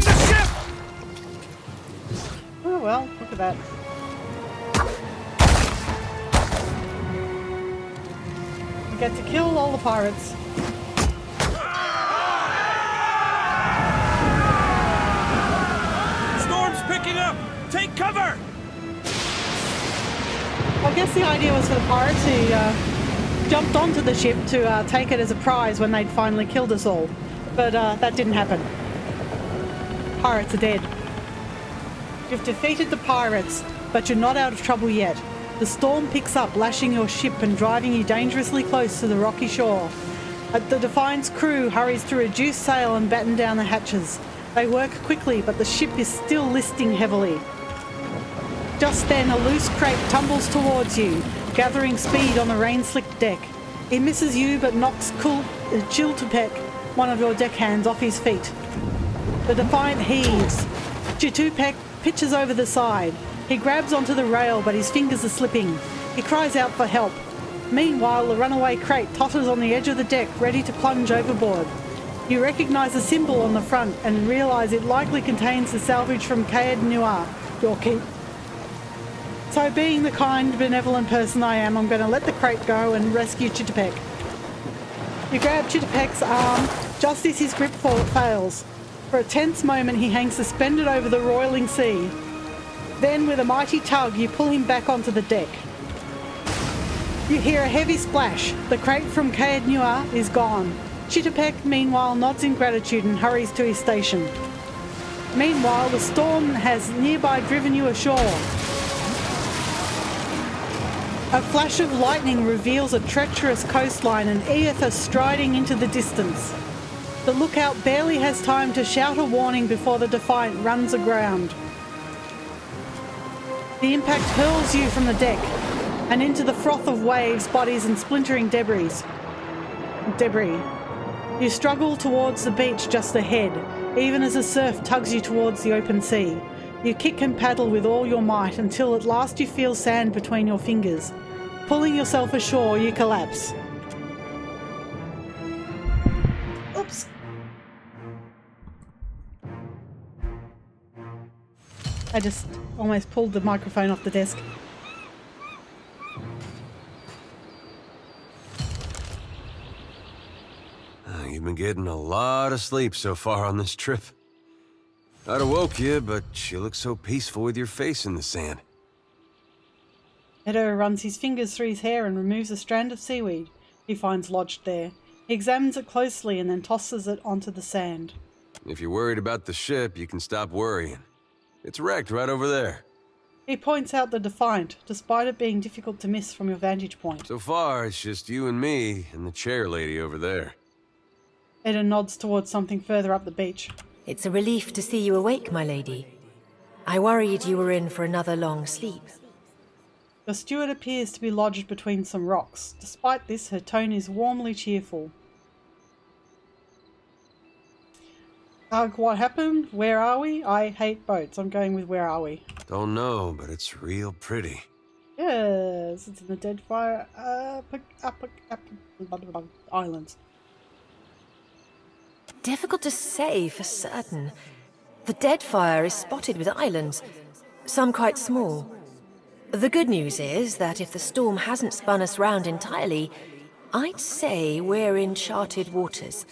the ship! Oh well, look at that. We get to kill all the pirates. Storm's picking up! Take cover! I guess the idea was for the pirates who jumped onto the ship to take it as a prize when they'd finally killed us all. But that didn't happen. Pirates are dead. You've defeated the pirates, but you're not out of trouble yet. The storm picks up, lashing your ship and driving you dangerously close to the rocky shore. The Defiant's crew hurries to reduce sail and batten down the hatches. They work quickly, but the ship is still listing heavily. Just then, a loose crate tumbles towards you, gathering speed on the rain-slicked deck. It misses you, but knocks Chiltepec one of your deckhands off his feet. The Defiant heaves. Chitupek pitches over the side. He grabs onto the rail, but his fingers are slipping. He cries out for help. Meanwhile, the runaway crate totters on the edge of the deck, ready to plunge overboard. You recognise a symbol on the front and realise it likely contains the salvage from Caed Nua, your keep. So being the kind, benevolent person I am, I'm going to let the crate go and rescue Chitupek. You grab Chitupek's arm just as his grip fails. For a tense moment, he hangs suspended over the roiling sea. Then, with a mighty tug, you pull him back onto the deck. You hear a heavy splash. The crate from Caed Nua is gone. Chitupek, meanwhile, nods in gratitude and hurries to his station. Meanwhile, the storm has nearby driven you ashore. A flash of lightning reveals a treacherous coastline and Aethys striding into the distance. The lookout barely has time to shout a warning before the Defiant runs aground. The impact hurls you from the deck and into the froth of waves, bodies and splintering debris. You struggle towards the beach just ahead, even as the surf tugs you towards the open sea. You kick and paddle with all your might until at last you feel sand between your fingers. Pulling yourself ashore, you collapse. Oops. I just almost pulled the microphone off the desk. You've been getting a lot of sleep so far on this trip. I'd have woke you, but you look so peaceful with your face in the sand. Edo runs his fingers through his hair and removes a strand of seaweed he finds lodged there. He examines it closely and then tosses it onto the sand. If you're worried about the ship, you can stop worrying. It's wrecked right over there. He points out the Defiant, despite it being difficult to miss from your vantage point. So far, it's just you and me and the chair lady over there. Edo nods towards something further up the beach. It's a relief to see you awake, my lady. I worried you were in for another long sleep. The steward appears to be lodged between some rocks. Despite this, her tone is warmly cheerful. What happened? Where are we? I hate boats. I'm going with where are we? Don't know, but it's real pretty. Yes, it's in the Deadfire Islands. Difficult to say for certain. The Deadfire is spotted with islands, some quite small. The good news is that if the storm hasn't spun us round entirely, I'd say we're in charted waters.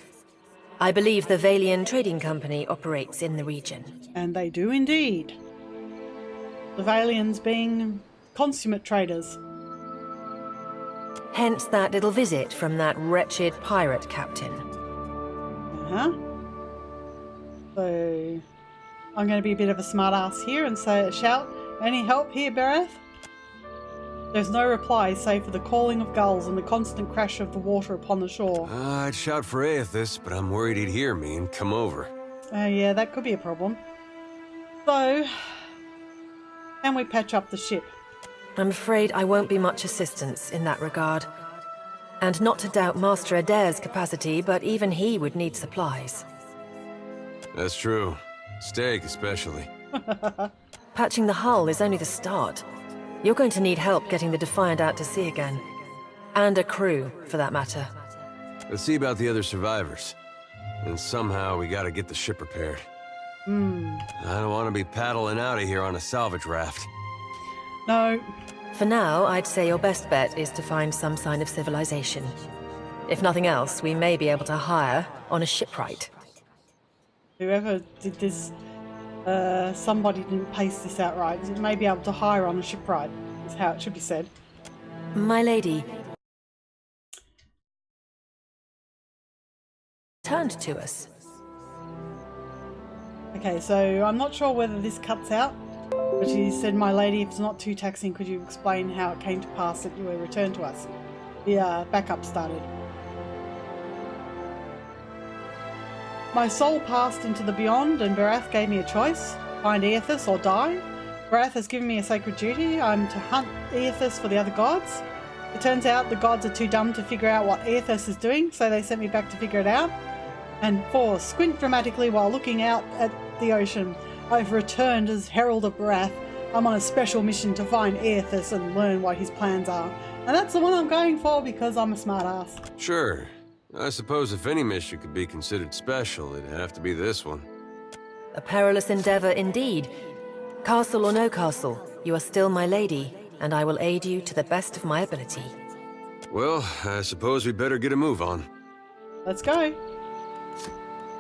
I believe the Valian Trading Company operates in the region. And they do indeed. The Valians being consummate traders. Hence that little visit from that wretched pirate captain. So, I'm going to be a bit of a smartass here and shout, "Any help here, Bereth?" There's no reply save for the calling of gulls and the constant crash of the water upon the shore. I'd shout for Aethys, but I'm worried he'd hear me and come over. Yeah, that could be a problem. So, can we patch up the ship? I'm afraid I won't be much assistance in that regard. And not to doubt Master Adair's capacity, but even he would need supplies. That's true. Steak, especially. Patching the hull is only the start. You're going to need help getting the Defiant out to sea again. And a crew, for that matter. Let's see about the other survivors. And somehow we gotta get the ship repaired. I don't want to be paddling out of here on a salvage raft. No. For now, I'd say your best bet is to find some sign of civilization. If nothing else, we may be able to hire on a shipwright. Whoever did this, somebody didn't pace this out right. It may be able to hire on a shipwright, is how it should be said. My lady turned to us. Okay, so I'm not sure whether this cuts out, but she said, "My lady, if it's not too taxing, could you explain how it came to pass that you were returned to us?" The backup started. "My soul passed into the beyond, and Barath gave me a choice: find Aethys or die. Barath has given me a sacred duty. I'm to hunt Aethys for the other gods. It turns out the gods are too dumb to figure out what Aethys is doing, so they sent me back to figure it out. And 4. Squint dramatically while looking out at the ocean. I've returned as Herald of Wrath. I'm on a special mission to find Aethys and learn what his plans are. And that's the one I'm going for because I'm a smartass. Sure. I suppose if any mission could be considered special, it'd have to be this one. A perilous endeavor indeed. Castle or no castle, you are still my lady, and I will aid you to the best of my ability. Well, I suppose we better get a move on. Let's go.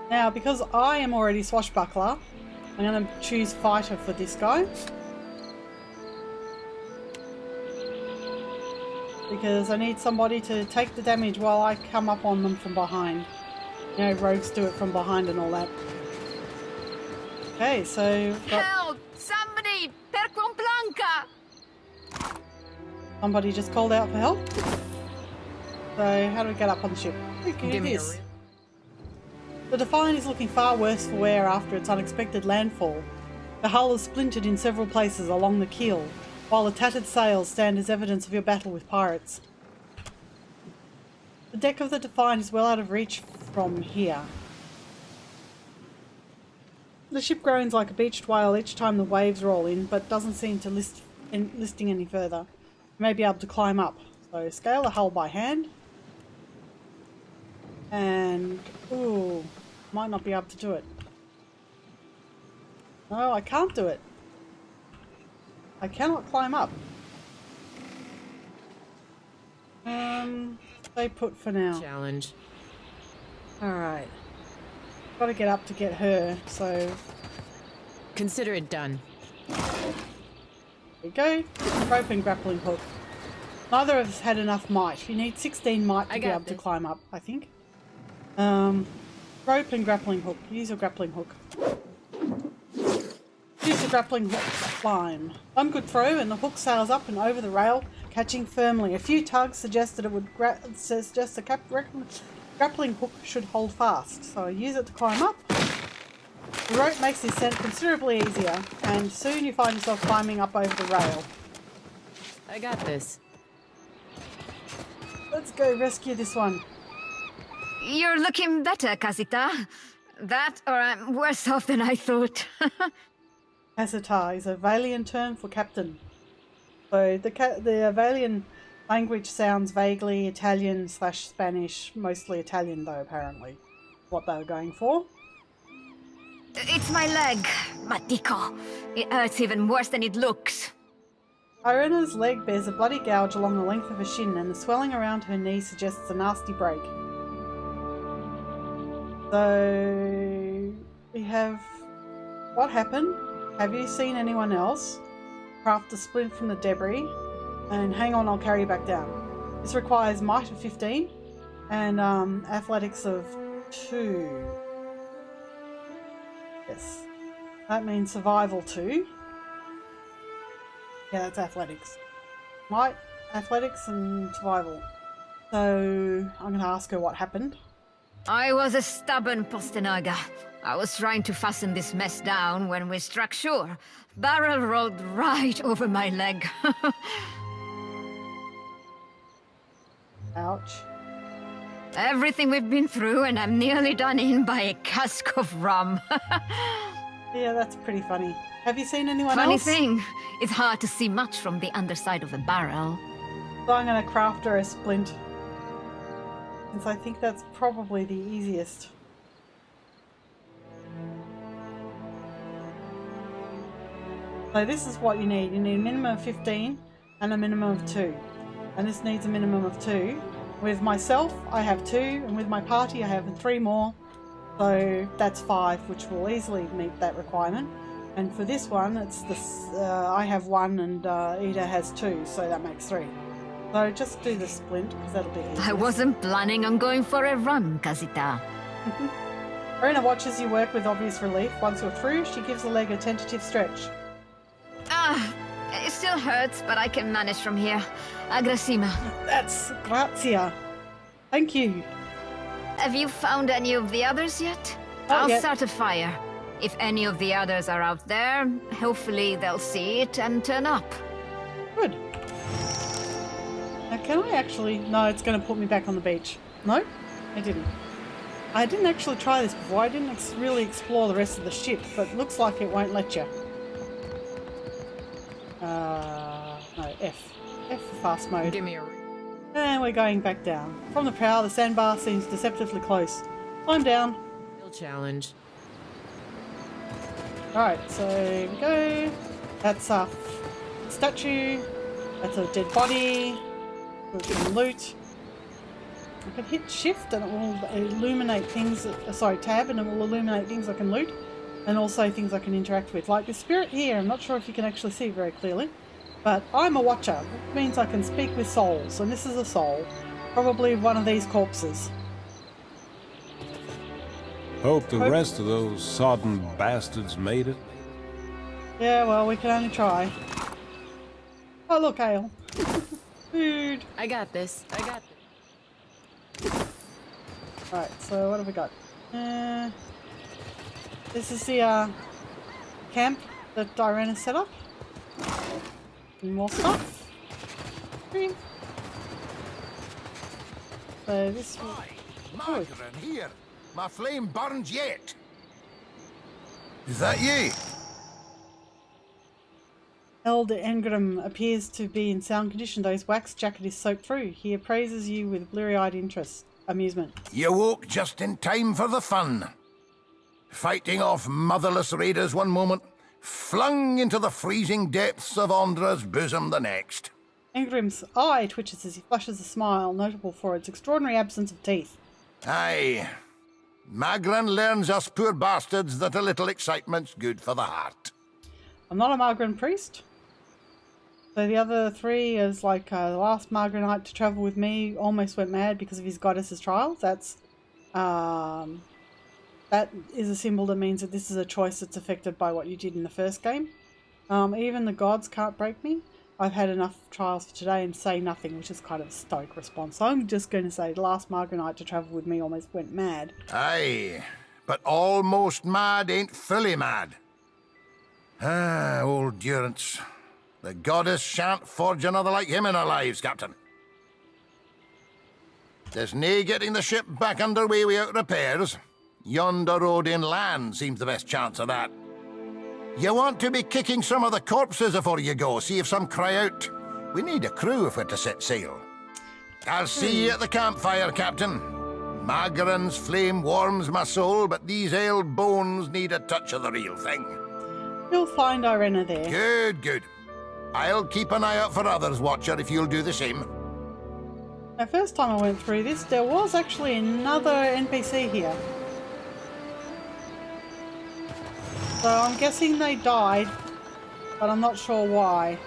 Now, because I am already swashbuckler, I'm going to choose fighter for this guy. Because I need somebody to take the damage while I come up on them from behind. You know, rogues do it from behind and all that. Okay, so... Help! Somebody! Per con Blanca! Somebody just called out for help. So, how do we get up on the ship? Give me this. The Defiant is looking far worse for wear after its unexpected landfall. The hull is splintered in several places along the keel, while the tattered sails stand as evidence of your battle with pirates. The deck of the Defiant is well out of reach from here. The ship groans like a beached whale each time the waves roll in, but doesn't seem to listing any further. You may be able to climb up. So scale the hull by hand. And, ooh, might not be able to do it. No, I can't do it. I cannot climb up. Stay put for now. Challenge. Alright. Gotta get up to get her, so... Consider it done. There we go. Rope and grappling hook. Neither of us had enough might. You need 16 might to be able to climb up, I think. Rope and grappling hook. Use your grappling hook. Use the grappling hook to climb. One good throw and the hook sails up and over the rail, catching firmly. A few tugs suggested it would suggest the grappling hook should hold fast, so I use it to climb up. The rope makes the ascent considerably easier, and soon you find yourself climbing up over the rail. I got this. Let's go rescue this one. You're looking better, Casita. That, or I'm worse off than I thought. Casita is a Valian term for captain. So the Valian language sounds vaguely Italian/Spanish, mostly Italian though apparently. What they were going for. It's my leg, Matico. It hurts even worse than it looks. Irena's leg bears a bloody gouge along the length of her shin, and the swelling around her knee suggests a nasty break. So we have... What happened? Have you seen anyone else craft a splint from the debris? And hang on, I'll carry you back down. This requires might of 15 and athletics of 2. Yes. That means survival 2. Yeah, that's athletics. Might, athletics and survival. So I'm going to ask her what happened. I was a stubborn Postinaga. I was trying to fasten this mess down when we struck shore. Barrel rolled right over my leg. Ouch. Everything we've been through, and I'm nearly done in by a cask of rum. Yeah, that's pretty funny. Have you seen anyone Funny else? thing, it's hard to see much from the underside of a barrel. So I'm going to craft her a splint, since I think that's probably the easiest. So this is what you need. You need a minimum of 15 and a minimum of 2. And this needs a minimum of 2. With myself, I have 2, and with my party, I have 3 more. So that's 5, which will easily meet that requirement. And for this one, it's this. I have 1 and Ida has 2, so that makes 3. So just do the splint, because that'll be easy. I wasn't planning on going for a run, Casita. Rena watches you work with obvious relief. Once you're through, she gives the leg a tentative stretch. It still hurts, but I can manage from here. Agrasima. That's grazia. Thank you. Have you found any of the others yet? Not I'll yet. start a fire. If any of the others are out there, hopefully they'll see it and turn up. Good. Now can I actually... No, it's going to put me back on the beach. No? I didn't. I didn't actually try this before. I didn't really explore the rest of the ship, but looks like it won't let you. No, F. F for fast mode. Give me a And we're going back down. From the prow, the sandbar seems deceptively close. Climb down. real challenge. Alright, so here we go. That's a statue. That's a dead body. We can loot. I can hit shift and it will illuminate things, tab, and it will illuminate things I can loot. And also things I can interact with. Like the spirit here, I'm not sure if you can actually see it very clearly. But I'm a watcher, which means I can speak with souls. And this is a soul. Probably one of these corpses. Hope the rest of those sodden bastards made it. Yeah, well, we can only try. Oh, look, ale. Food. I got this. I got this. Alright, so what have we got? This is the camp that Diana set up. And more stuff. Green. So this will... Margaret, here. My flame burns yet. Is that ye? Elder Engram appears to be in sound condition, though his wax jacket is soaked through. He appraises you with bleary-eyed amusement. You woke just in time for the fun. Fighting off motherless raiders one moment, flung into the freezing depths of Ondra's bosom the next. Engram's eye twitches as he flashes a smile, notable for its extraordinary absence of teeth. Aye. Magran learns us poor bastards that a little excitement's good for the heart. I'm not a Magran priest. So the other three is like the last Magranite to travel with me almost went mad because of his goddess's trials. That's that is a symbol that means that this is a choice that's affected by what you did in the first game. Even the gods can't break me. I've had enough trials for today and say nothing, which is kind of a stoic response. So I'm just going to say the last Margaronite to travel with me almost went mad. Aye, but almost mad ain't fully mad. Ah, old Durance. The goddess shan't forge another like him in our lives, Captain. There's nae getting the ship back underway without repairs. Yonder road inland seems the best chance of that. You want to be kicking some of the corpses before you go, see if some cry out. We need a crew if we're to set sail. I'll see you at the campfire, Captain. Magran's flame warms my soul, but these ailed bones need a touch of the real thing. You'll find Irena there. Good, good. I'll keep an eye out for others, Watcher, if you'll do the same. The first time I went through this, there was actually another NPC here. So I'm guessing they died, but I'm not sure why.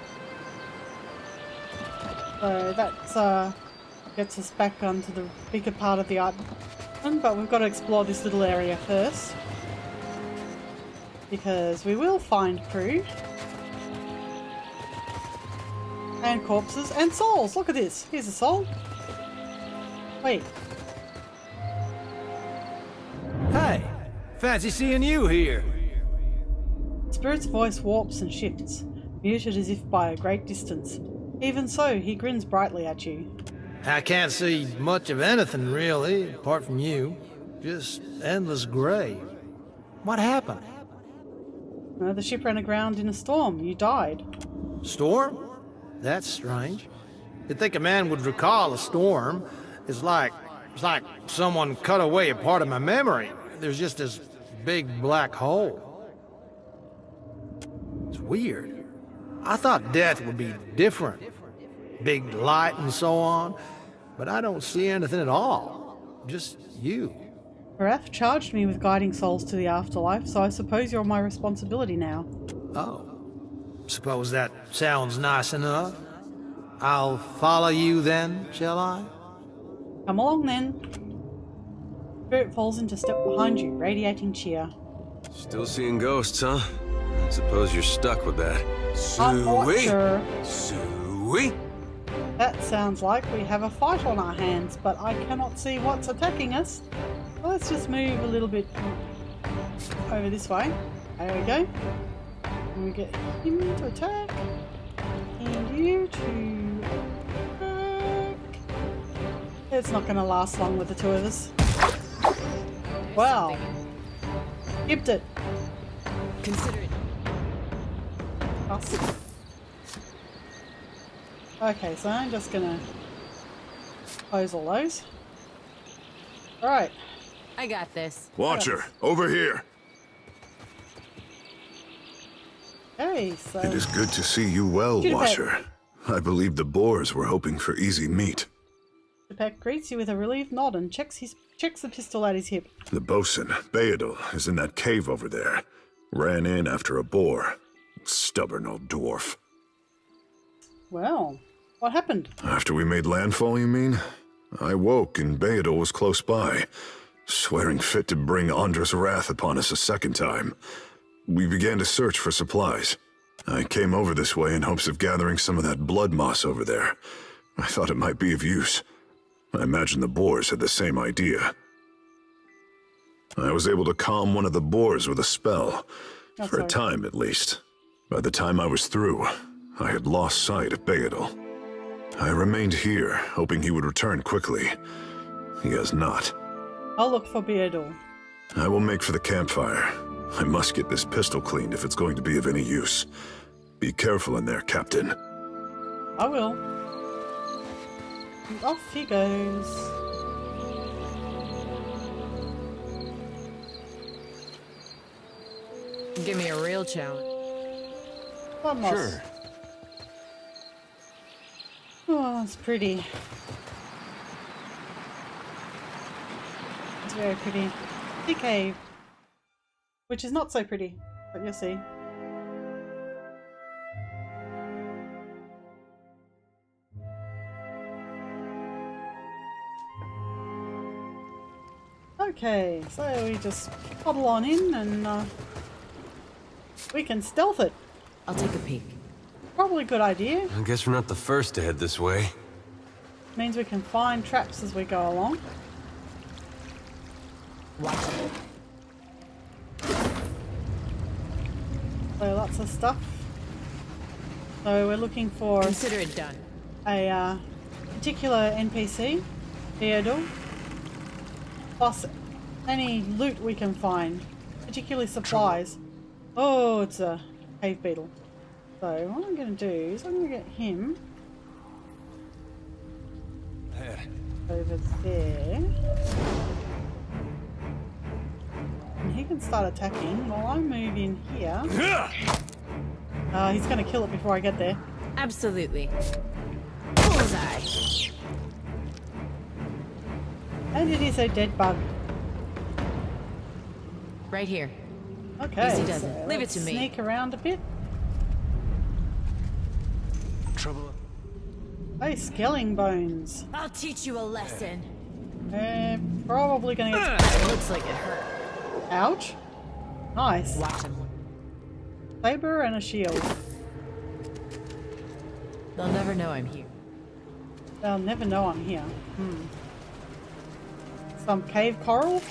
So that gets us back onto the bigger part of the island, but we've got to explore this little area first. Because we will find crew. And corpses and souls. Look at this. Here's a soul. Wait. Hey, fancy seeing you here. Spirit's voice warps and shifts, muted as if by a great distance. Even so, he grins brightly at you. I can't see much of anything, really, apart from you. Just endless grey. What happened? The ship ran aground in a storm. You died. Storm? That's strange. You'd think a man would recall a storm. It's like someone cut away a part of my memory. There's just this big black hole. It's weird. I thought death would be different. Big light and so on. But I don't see anything at all. Just you. Arath charged me with guiding souls to the afterlife, so I suppose you're my responsibility now. Oh. Suppose that sounds nice enough. I'll follow you then, shall I? Come along then. Spirit falls into step behind you, radiating cheer. Still seeing ghosts, huh? I suppose you're stuck with that. Suey? That sounds like we have a fight on our hands, but I cannot see what's attacking us. So let's just move a little bit over this way. There we go. And we get him to attack. And you to attack. It's not going to last long with the two of us. Wow. Skipped it. Consider it. Awesome. Okay, so I'm just gonna close all those. Alright. I got this. Watcher, over here. Okay, so... It is good to see you well, Watcher. I believe the Boers were hoping for easy meat. Peck greets you with a relieved nod and checks the pistol at his hip. The bosun, Beadle, is in that cave over there. Ran in after a boar. Stubborn old dwarf. Well, what happened? After we made landfall, you mean? I woke and Beadle was close by, swearing fit to bring Andra's wrath upon us a second time. We began to search for supplies. I came over this way in hopes of gathering some of that blood moss over there. I thought it might be of use. I imagine the Boers had the same idea. I was able to calm one of the Boers with a spell, for a time at least. By the time I was through, I had lost sight of Beadle. I remained here, hoping he would return quickly. He has not. I'll look for Beadle. I will make for the campfire. I must get this pistol cleaned if it's going to be of any use. Be careful in there, Captain. I will. And off he goes. Give me a real challenge. Vamos. Sure. Oh, it's pretty. It's very pretty. Sea cave. Which is not so pretty, but you'll see. Okay, so we just huddle on in and we can stealth it. I'll take a peek. Probably a good idea. I guess we're not the first to head this way. Means we can find traps as we go along. So lots of stuff. So we're looking for... Consider it done. A particular NPC, Beadle, plus any loot we can find, particularly supplies. Oh, it's a cave beetle. So what I'm going to do is I'm going to get him over there, and he can start attacking while I move in here. He's going to kill it before I get there. Absolutely. Bullseye. And it is a dead bug. Right here. Okay, Easy does so it. Leave it to me. Sneak around a bit. Trouble. Hey, skelling bones. I'll teach you a lesson. Probably gonna get... Looks like it hurt. Ouch. Nice. Watch him. Saber and a shield. They'll never know I'm here. They'll never know I'm here. Some cave coral?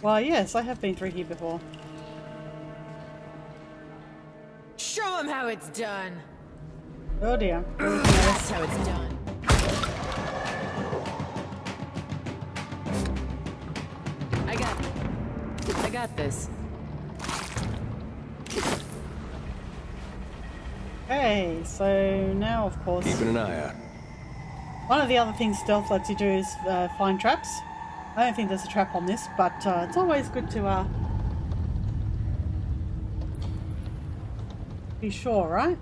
Well, yes, I have been through here before. Show them how it's done. Oh dear. That's how it's done. I got this. Okay, so now of course... Keeping an eye out. One of the other things stealth lets you do is find traps. I don't think there's a trap on this, but it's always good to be sure, right?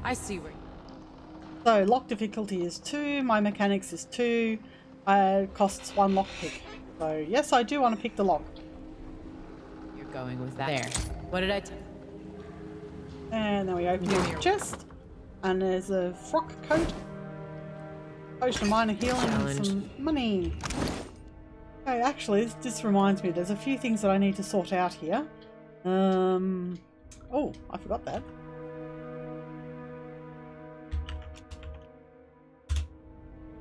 I see where... So lock difficulty is 2, my mechanics is 2, it costs 1 lock pick. So yes, I do want to pick the lock. You're going with that. There. What did I tell? And then we open the chest, and there's a frock coat, potion of minor healing, and some money. Okay, actually, this reminds me, there's a few things that I need to sort out here. Oh, I forgot that.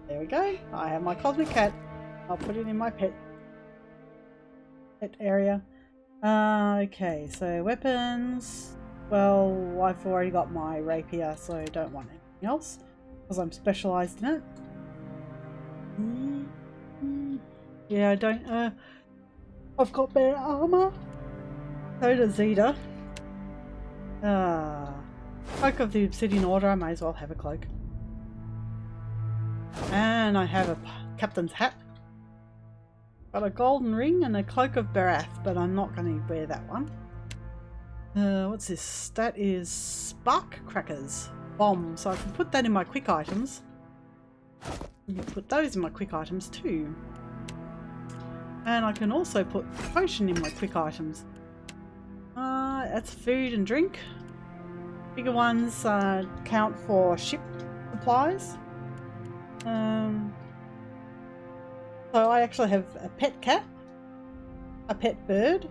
There we go. I have my cosmic cat. I'll put it in my pet area. Okay, so weapons. Well, I've already got my rapier, so I don't want anything else because I'm specialised in it. Yeah, I don't. I've got better armor. So does Zeta. Cloak of the Obsidian Order. I may as well have a cloak. And I have a captain's hat. Got a golden ring and a cloak of Barath, but I'm not going to wear that one. What's this? That is spark crackers. Bomb. So I can put that in my quick items. You put those in my quick items too. And I can also put potion in my quick items. That's food and drink. Bigger ones count for ship supplies. So I actually have a pet cat, a pet bird,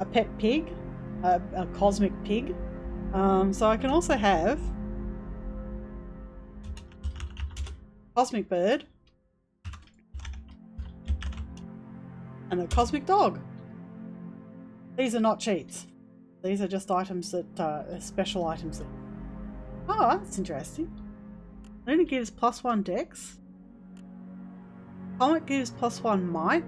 a pet pig, a cosmic pig. So I can also have cosmic bird and a cosmic dog. These are not cheats. These are just items that special items. Oh, that's interesting. Luna gives +1 dex. Comet gives +1 might.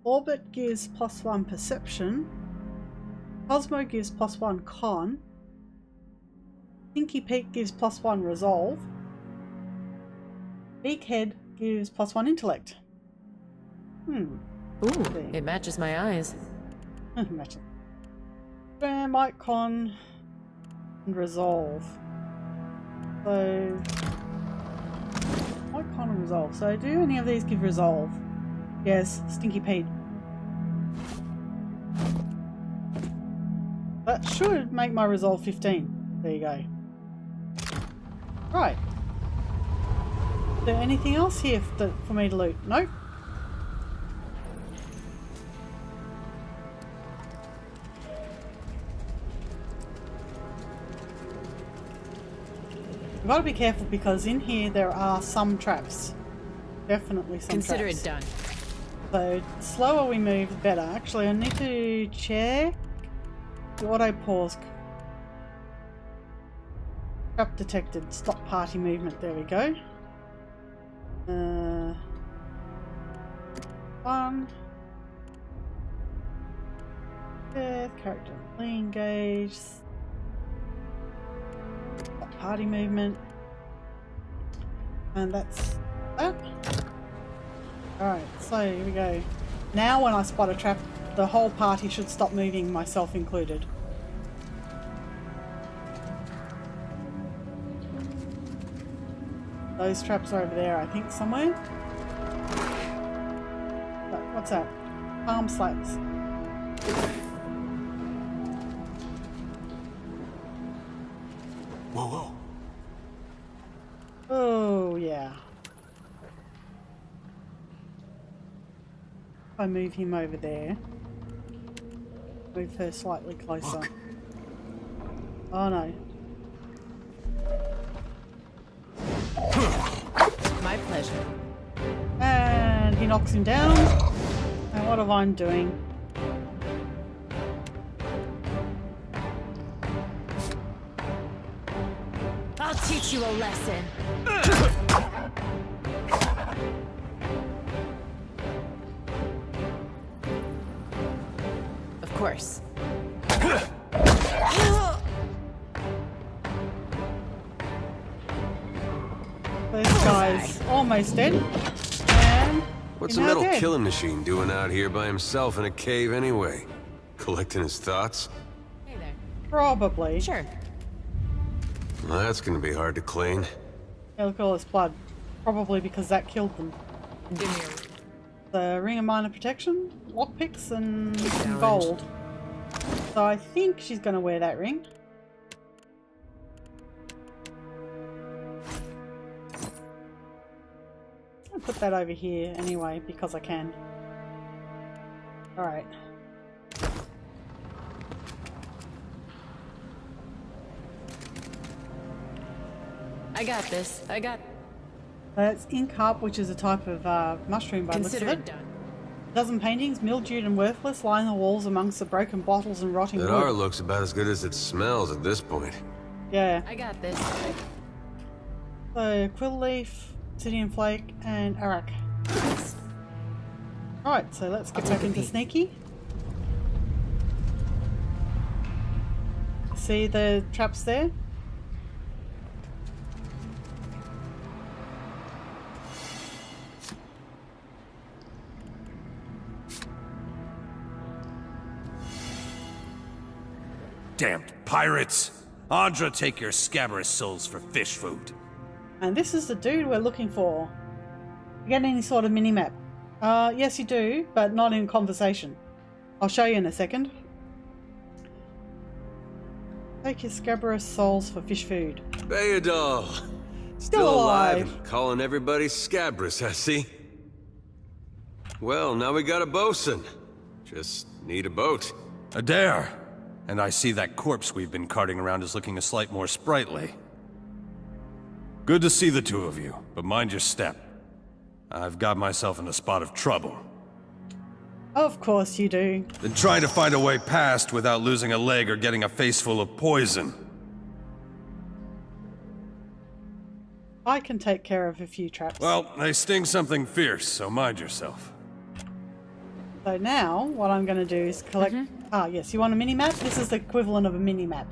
Orbit gives +1 perception. Cosmo gives +1 con. Stinky Peak gives +1 resolve. Beakhead gives +1 intellect. Ooh, it matches my eyes. Matches. Might, con, and resolve. So might, con, and resolve. So do any of these give resolve? Yes, Stinky Pete. That should make my resolve 15. There you go. Right. Is there anything else here for me to loot? Nope. I've got to be careful because in here there are some traps. Definitely some Consider traps. it done. So, the slower we move, the better. Actually, I need to check the auto pause. Trap detected. Stop party movement. There we go. 1. Death, character engage. Stop party movement. And that's that. Alright, so here we go. Now when I spot a trap, the whole party should stop moving, myself included. Those traps are over there, I think, somewhere. What's that? Palm slaps. Whoa, whoa. Oh, yeah. I move him over there. Move her slightly closer. Look. Oh no. My pleasure. And he knocks him down. And what am I doing? I'll teach you a lesson. Of course. Those guys almost dead. And what's a metal killing machine doing out here by himself in a cave anyway? Collecting his thoughts? Hey there. Probably. Sure. Well, that's gonna be hard to clean. Yeah, look at all this blood. Probably because that killed them. Give me The ring of minor protection, lockpicks, and some gold. So I think she's going to wear that ring. I'll put that over here anyway because I can. Alright. I got this. I got. That's ink harp, which is a type of mushroom by the looks of Consider it. it done. Dozen paintings, mildewed and worthless, line the walls amongst the broken bottles and rotting That wood. art looks about as good as it smells at this point. Yeah. I got this. So, quill leaf, Obsidian Flake, and Arak. Alright, so let's get back into Sneaky. See the traps there? Damned pirates! Andra, take your scabrous souls for fish food. And this is the dude we're looking for. You get any sort of mini-map? Yes you do, but not in conversation. I'll show you in a second. Take your scabrous souls for fish food. Bayadol! Still alive. And calling everybody scabrous, I see. Well, now we got a bosun. Just need a boat. Adair! And I see that corpse we've been carting around is looking a slight more sprightly. Good to see the two of you, but mind your step. I've got myself in a spot of trouble. Of course you do. Been trying to find a way past without losing a leg or getting a face full of poison. I can take care of a few traps. Well, they sting something fierce, so mind yourself. So now, what I'm going to do is collect... Ah, yes, you want a mini-map? This is the equivalent of a mini-map.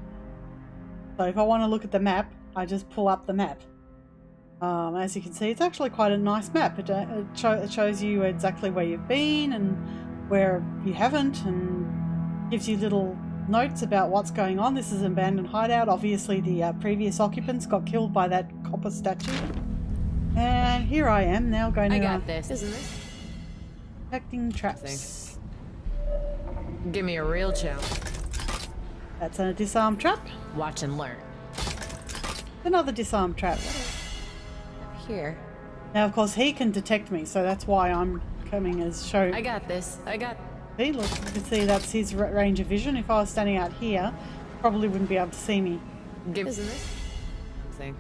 So if I want to look at the map, I just pull up the map. As you can see, it's actually quite a nice map. It shows you exactly where you've been and where you haven't, and gives you little notes about what's going on. This is an abandoned hideout. Obviously, the previous occupants got killed by that copper statue. And here I am now going to... I got this. Isn't this? Detecting traps. Give me a real challenge. That's a disarm trap. Watch and learn. Another disarm trap. Here. Now, of course, he can detect me, so that's why I'm coming as show. I got this. I got... See, look, you can see that's his range of vision. If I was standing out here, probably wouldn't be able to see me. Isn't this? Think.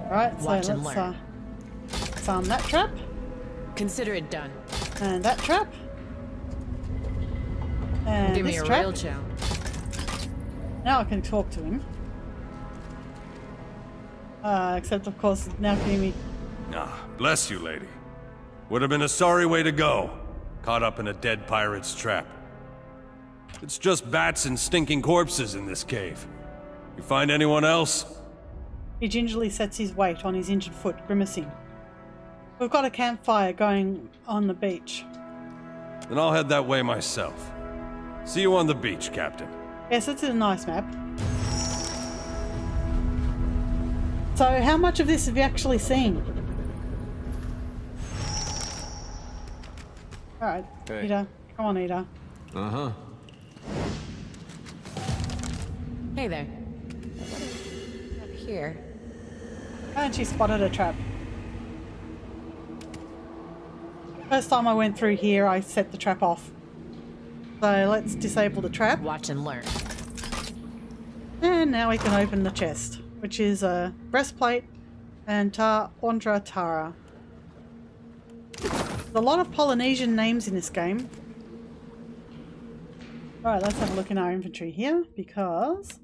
Alright, so Watch and let's learn. disarm that trap. Consider it done. And that trap. And Give me this a trap. real challenge. Now I can talk to him. Except, of course, now can me. Ah, bless you, lady. Would have been a sorry way to go. Caught up in a dead pirate's trap. It's just bats and stinking corpses in this cave. You find anyone else? He gingerly sets his weight on his injured foot, grimacing. We've got a campfire going on the beach. Then I'll head that way myself. See you on the beach, Captain. Yes, it's a nice map. So, how much of this have you actually seen? Alright, Hey. Ida. Come on, Ida. Uh-huh. Hey there. Up here. And she spotted a trap. First time I went through here, I set the trap off. So let's disable the trap. Watch and learn. And now we can open the chest, which is a breastplate and Ondra Tara. There's a lot of Polynesian names in this game. Alright, let's have a look in our inventory here, because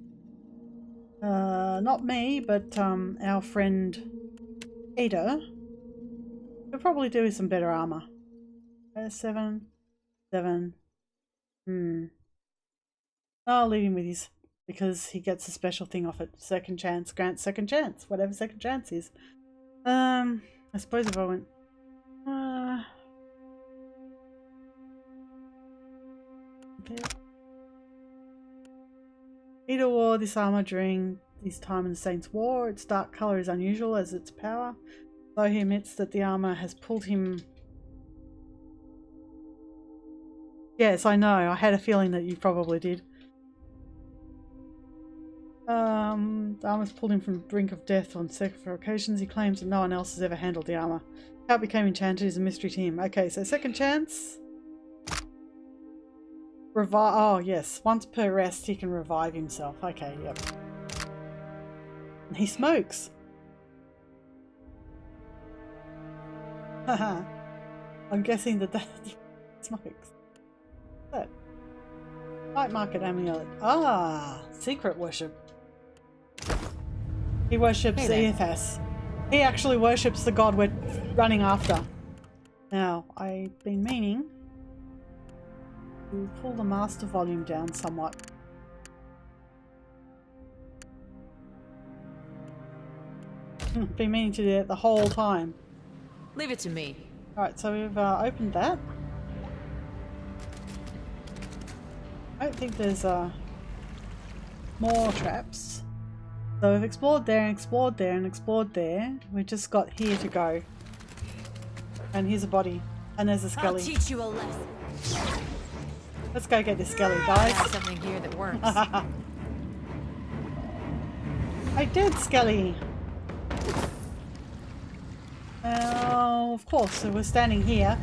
not me, but our friend Ada could probably do with some better armor. 7. I'll leave him with his, because he gets a special thing off it. Second chance, grants second chance, whatever second chance is. I suppose if I went... okay. Peter wore this armor during his time in the Saints' War. Its dark color is unusual as its power, though he admits that the armor has pulled him... Yes, I know. I had a feeling that you probably did. The armor's pulled him from the brink of death on several occasions. He claims that no one else has ever handled the armor. How it became enchanted is a mystery to him. Okay, so second chance. Revive. Oh, yes. Once per rest, he can revive himself. Okay, yep. And he smokes. Haha. I'm guessing that smokes. That night market amulet. Ah, secret worship. He worships Hey there. Eothas, He actually worships the god we're running after. Now, I've been meaning to pull the master volume down somewhat. Been meaning to do it the whole time. Leave it to me. Alright, so we've opened that. I don't think there's more traps. So we've explored there and explored there and explored there. We just got here to go. And here's a body. And there's a skelly. I'll teach you a lesson. Let's go get this skelly, guys. I have something here that works. I did, skelly. Of course, so we're standing here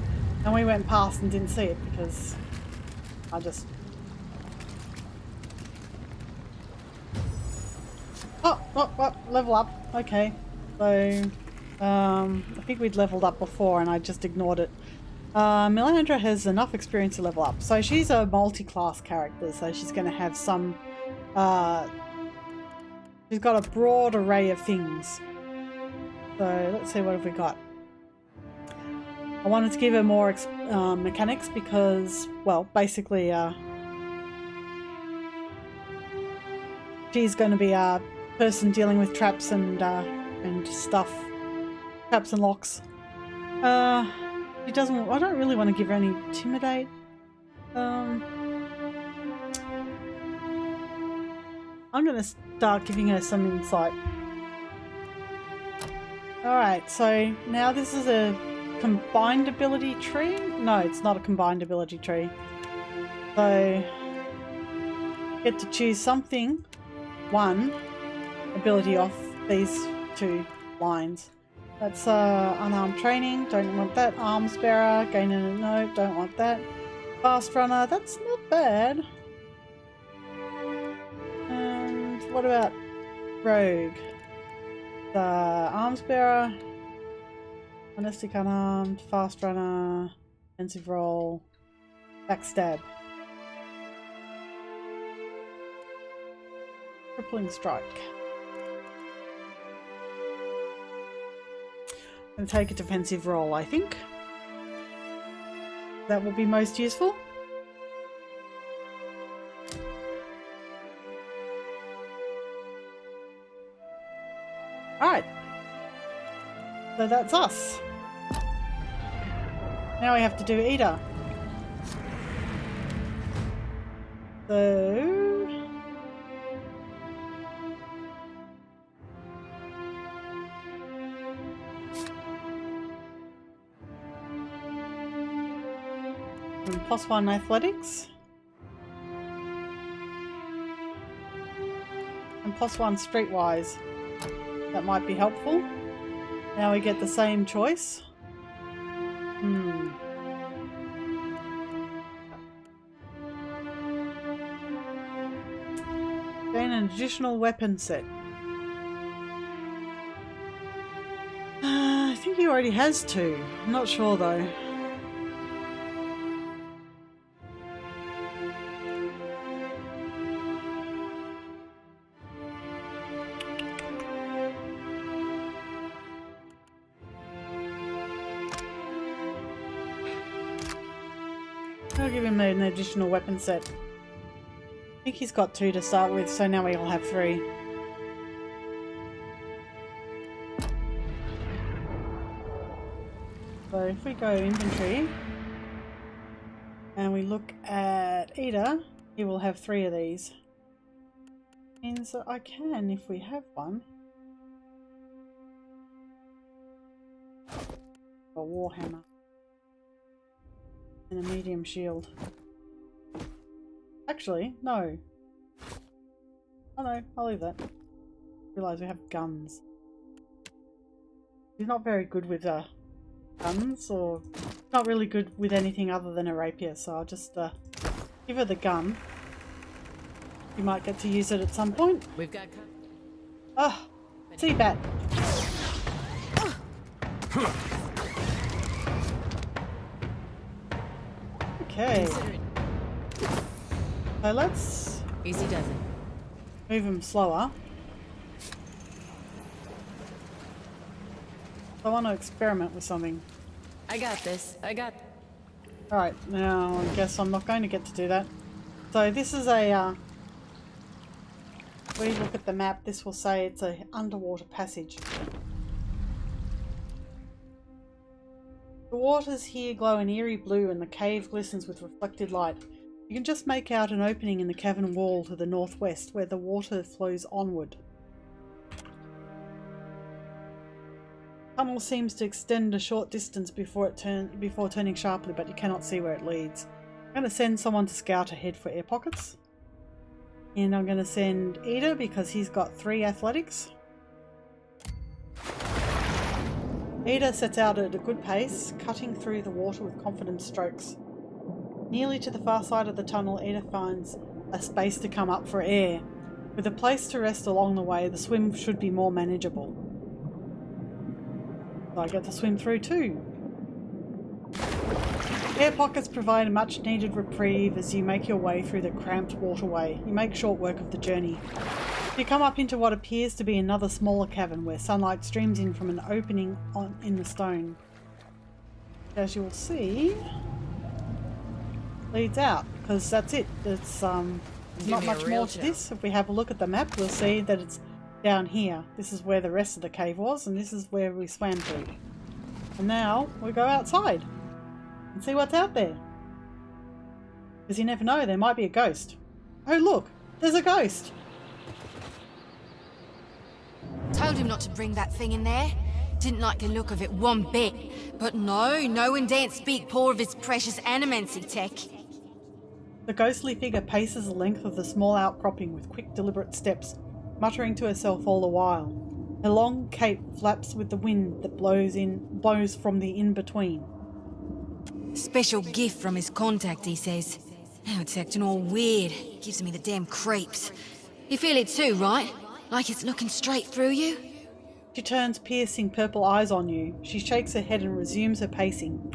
and we went past and didn't see it because I just... Oh, level up. Okay. So, I think we'd leveled up before and I just ignored it. Melandra has enough experience to level up. So she's a multi-class character, so she's going to have some... she's got a broad array of things. So let's see, what have we got? I wanted to give her more mechanics because, well, basically she's going to be a person dealing with traps and stuff. Traps and locks. She doesn't... I don't really want to give her any intimidate. I'm going to start giving her some insight. Alright, so now this is a combined ability tree? No, it's not a combined ability tree. So, get to choose something, one ability off these two lines. That's unarmed training, don't want that. Arms bearer, gaining a note, don't want that. Fast runner, that's not bad. And what about rogue? The arms bearer, monastic unarmed, fast runner, defensive roll, backstab, crippling strike. I'm going to take a defensive roll, I think. That will be most useful. Alright. So that's us. Now we have to do Ida. So... +1 athletics. And +1 streetwise. That might be helpful. Now we get the same choice. Gain an additional weapon set. I think he already has 2. I'm not sure though. I'll give him an additional weapon set. I think he's got 2 to start with, so now we all have 3. So if we go inventory and we look at Ida, he will have 3 of these. Means that I can, if we have one. A warhammer. And a medium shield. Actually, no. Oh no, I'll leave that. Realise we have guns. He's not very good with guns, or not really good with anything other than a rapier, so I'll just give her the gun. You might get to use it at some point. We've got... Ah, sea bat. Okay. So let's easy does it. Move him slower. I want to experiment with something. I got this. Alright, now I guess I'm not going to get to do that. So this is a, when you look at the map, this will say it's a underwater passage. The waters here glow an eerie blue and the cave glistens with reflected light. You can just make out an opening in the cavern wall to the northwest where the water flows onward. The tunnel seems to extend a short distance before turning sharply, but you cannot see where it leads. I'm going to send someone to scout ahead for air pockets. And I'm going to send Ida because he's got 3 athletics. Ida sets out at a good pace, cutting through the water with confident strokes. Nearly to the far side of the tunnel, Ida finds a space to come up for air. With a place to rest along the way, the swim should be more manageable. So I get to swim through too. Air pockets provide a much needed reprieve as you make your way through the cramped waterway. You make short work of the journey. You come up into what appears to be another smaller cavern where sunlight streams in from an opening in the stone. As you will see, leads out, because that's it. It's not much more to this. If we have a look at the map, we'll see that it's down here. This is where the rest of the cave was, and this is where we swam to. And now we go outside and see what's out there. Because you never know, there might be a ghost. Oh look, there's a ghost! Told him not to bring that thing in there. Didn't like the look of it one bit. But no one daren't speak poor of his precious animancy tech. The ghostly figure paces the length of the small outcropping with quick, deliberate steps, muttering to herself all the while. Her long cape flaps with the wind that blows from the in-between. Special gift from his contact, he says. Now it's acting all weird. Gives me the damn creeps. You feel it too, right? Like it's looking straight through you? She turns piercing purple eyes on you. She shakes her head and resumes her pacing.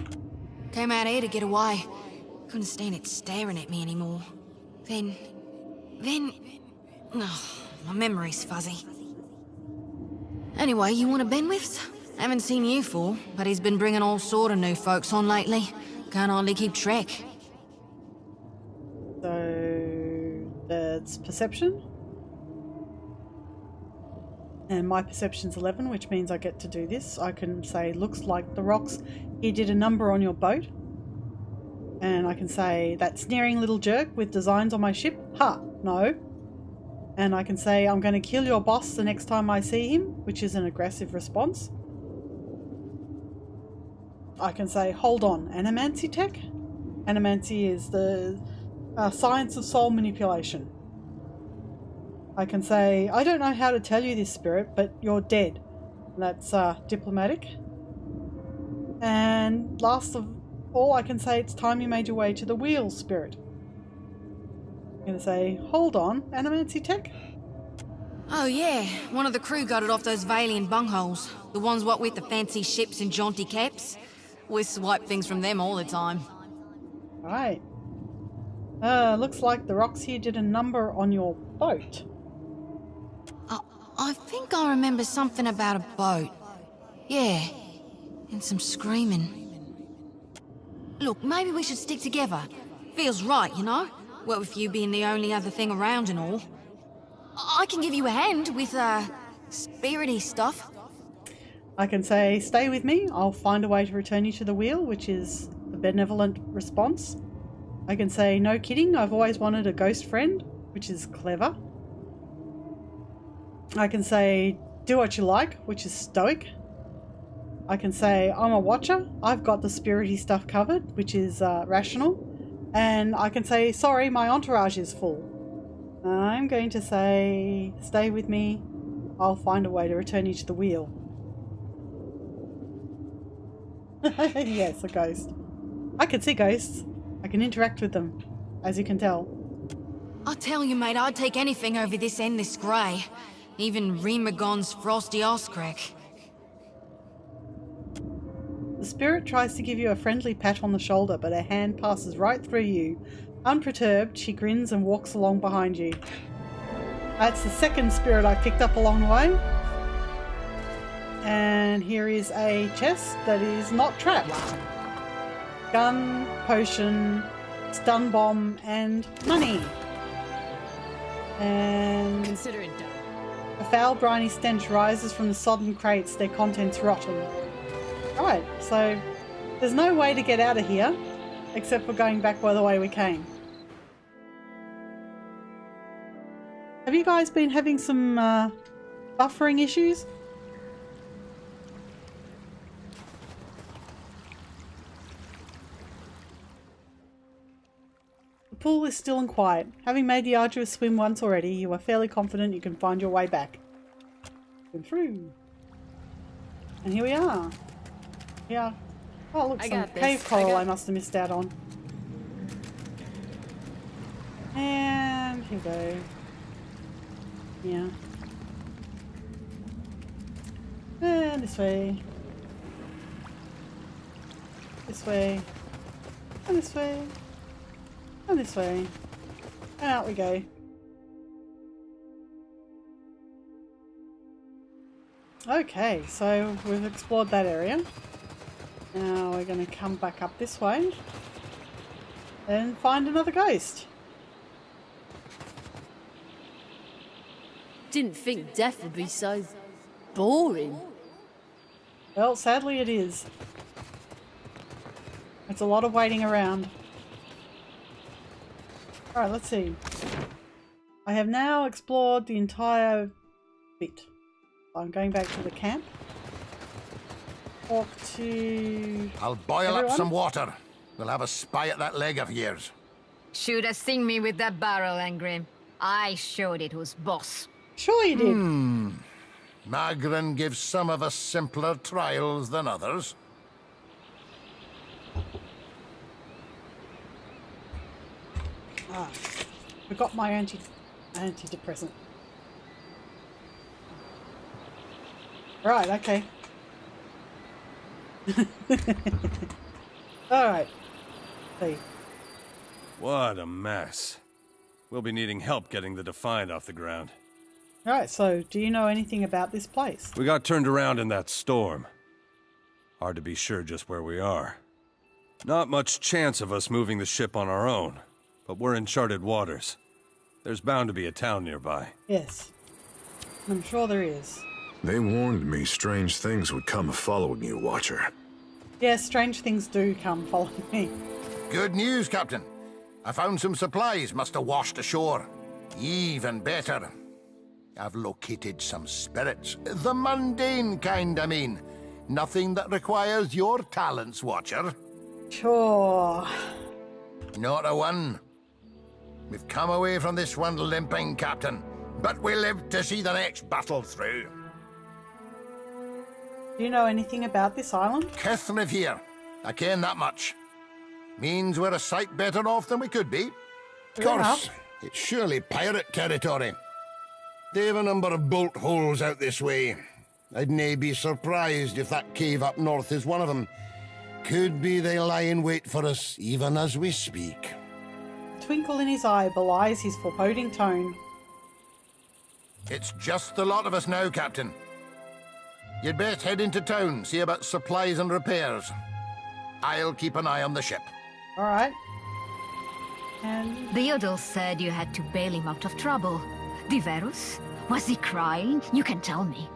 Came out here to get away. Couldn't stand it staring at me anymore. Then... Oh, my memory's fuzzy. Anyway, you want a Benwifts? Haven't seen you for, but he's been bringing all sort of new folks on lately. Can't hardly keep track. So... that's perception? And my perception's 11, which means I get to do this. I can say, looks like the rocks. He did a number on your boat. And I can say, that sneering little jerk with designs on my ship? Ha! No. And I can say, I'm going to kill your boss the next time I see him, which is an aggressive response. I can say, hold on, animancy tech? Animancy is the science of soul manipulation. I can say, I don't know how to tell you this, spirit, but you're dead. That's diplomatic. And last of all, I can say it's time you made your way to the wheel, spirit. I'm going to say, hold on, animancy tech? Oh yeah, one of the crew got it off those Valian bungholes. The ones what with the fancy ships and jaunty caps. We swipe things from them all the time. Right. Looks like the rocks here did a number on your boat. I think I remember something about a boat. Yeah, and some screaming. Look, maybe we should stick together. Feels right, you know? What with you being the only other thing around and all. I can give you a hand with, spirity stuff. I can say, stay with me. I'll find a way to return you to the wheel, which is the benevolent response. I can say, no kidding, I've always wanted a ghost friend, which is clever. I can say, do what you like, which is stoic. I can say, I'm a watcher. I've got the spirity stuff covered, which is rational. And I can say, sorry, my entourage is full. I'm going to say, stay with me. I'll find a way to return you to the wheel. Yes, a ghost. I can see ghosts. I can interact with them, as you can tell. I tell you, mate, I'd take anything over this endless grey. Even Remagon's frosty arse crack. The spirit tries to give you a friendly pat on the shoulder, but her hand passes right through you. Unperturbed, she grins and walks along behind you. That's the second spirit I picked up along the way. And here is a chest that is not trapped. Gun, potion, stun bomb, and money. And Consider it done. a foul, briny stench rises from the sodden crates, their contents rotten. Alright, so there's no way to get out of here except for going back by the way we came. Have you guys been having some buffering issues? The pool is still and quiet. Having made the arduous swim once already, you are fairly confident you can find your way back. Swim through. And here we are. Yeah. Oh look, some cave coral I must have missed out on. And here we go. Yeah. And this way. This way. And this way. And this way. And out we go. Okay, so we've explored that area. Now we're going to come back up this way and find another ghost. Didn't think death would be so boring. Well, sadly it is. It's a lot of waiting around. Alright, let's see. I have now explored the entire bit. I'm going back to the camp. Talk to... I'll boil up some water. We'll have a spy at that leg of yours. Should have seen me with that barrel, Angrim. I showed it who's boss. Sure you did. Magrin gives some of us simpler trials than others. Ah, forgot my antidepressant. Right, okay. Alright. See. What a mess. We'll be needing help getting the Defiant off the ground. Alright, so do you know anything about this place? We got turned around in that storm. Hard to be sure just where we are. Not much chance of us moving the ship on our own, but we're in charted waters. There's bound to be a town nearby. Yes. I'm sure there is. They warned me strange things would come following you, Watcher. Yes, strange things do come following me. Good news, Captain. I found some supplies must have washed ashore. Even better. I've located some spirits. The mundane kind, I mean. Nothing that requires your talents, Watcher. Sure. Not a one. We've come away from this one limping, Captain. But we live to see the next battle through. Do you know anything about this island? Kithriv here. I ken that much. Means we're a sight better off than we could be. Of course, it's surely pirate territory. They've a number of bolt holes out this way. I'd nae be surprised if that cave up north is one of them. Could be they lie in wait for us even as we speak. A twinkle in his eye belies his foreboding tone. It's just the lot of us now, Captain. You'd best head into town, see about supplies and repairs. I'll keep an eye on the ship. All right. And Theodore said you had to bail him out of trouble. Diverus? Was he crying? You can tell me.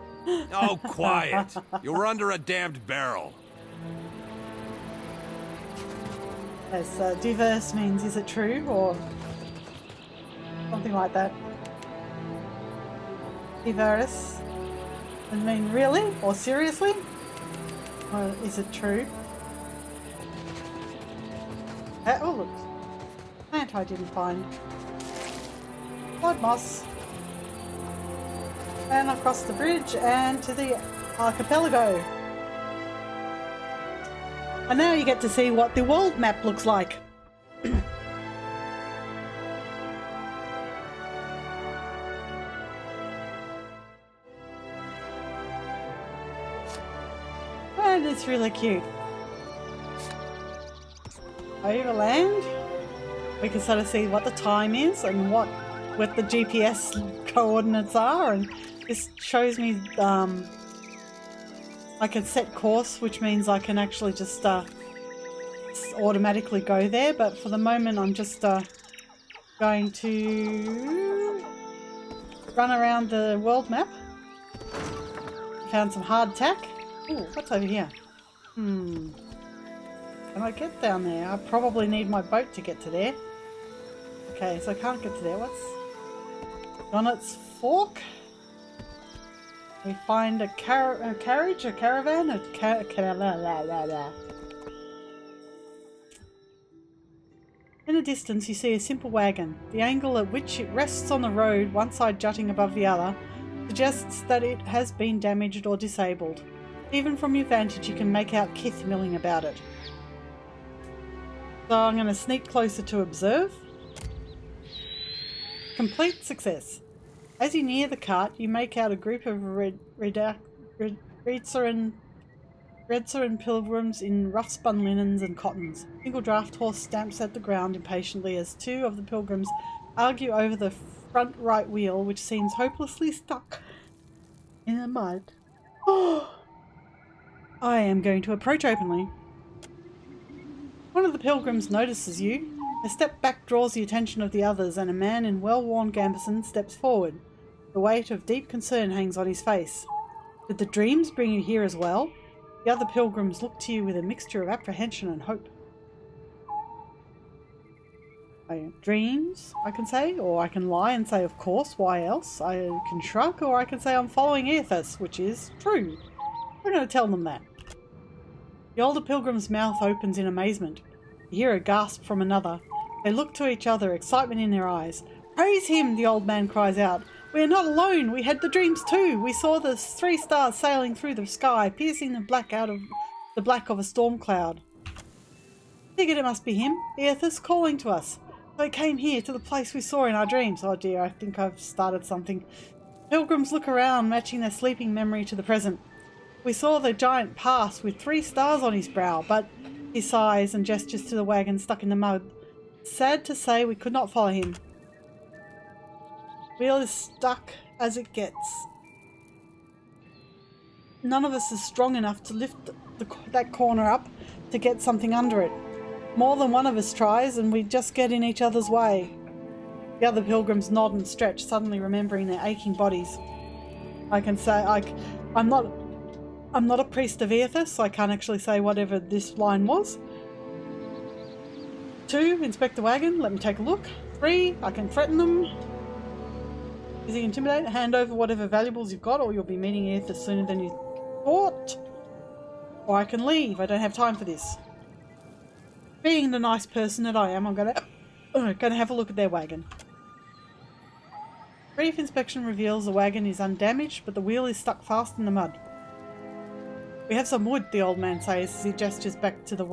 Oh, quiet! You were under a damned barrel. As diverse means, is it true, or something like that? Diverus? I mean, really? Or seriously? Or is it true? Oh, look. Plant I didn't find. Blood moss. And across the bridge and to the archipelago. And now you get to see what the world map looks like. And it's really cute. Over land, we can sort of see what the time is and what the GPS coordinates are, and this shows me I can set course, which means I can actually just automatically go there, but for the moment I'm just going to run around the world map. Found some hardtack. Ooh, what's over here? Can I get down there? I probably need my boat to get to there. Okay, so I can't get to there. What's on its fork? We find a carriage, a caravan, In the distance you see a simple wagon. The angle at which it rests on the road, one side jutting above the other, suggests that it has been damaged or disabled. Even from your vantage you can make out kith milling about it. So I'm going to sneak closer to observe. Complete success. As you near the cart, you make out a group of Redsaran pilgrims in rough-spun linens and cottons. A single draft horse stamps at the ground impatiently as two of the pilgrims argue over the front right wheel, which seems hopelessly stuck in the mud. I am going to approach openly. One of the pilgrims notices you. A step back draws the attention of the others, and a man in well-worn gambeson steps forward. The weight of deep concern hangs on his face. Did the dreams bring you here as well? The other pilgrims look to you with a mixture of apprehension and hope. Dreams, I can say, or I can lie and say, of course, why else? I can shrug, or I can say I'm following Aethys, which is true. I'm going to tell them that. The older pilgrim's mouth opens in amazement. You hear a gasp from another. They look to each other, excitement in their eyes. Praise him, the old man cries out. We are not alone. We had the dreams too. We saw the 3 stars sailing through the sky, piercing the black out of the black of a storm cloud. Figured it must be him, Aethys, calling to us. So he came here to the place we saw in our dreams. Oh dear, I think I've started something. Pilgrims look around, matching their sleeping memory to the present. We saw the giant pass with 3 stars on his brow, but he sighs and gestures to the wagon stuck in the mud. Sad to say, we could not follow him. Wheel is stuck as it gets. None of us is strong enough to lift that corner up to get something under it. More than one of us tries, and we just get in each other's way. The other pilgrims nod and stretch, suddenly remembering their aching bodies. I can say I'm not a priest of Aethys, so I can't actually say whatever this line was. 2, inspect the wagon, let me take a look. 3, I can threaten them. Using intimidate, hand over whatever valuables you've got, or you'll be meeting Aethys sooner than you thought. Or I can leave, I don't have time for this. Being the nice person that I am, I'm gonna have a look at their wagon. Brief inspection reveals the wagon is undamaged, but the wheel is stuck fast in the mud. We have some wood, the old man says as he gestures back to the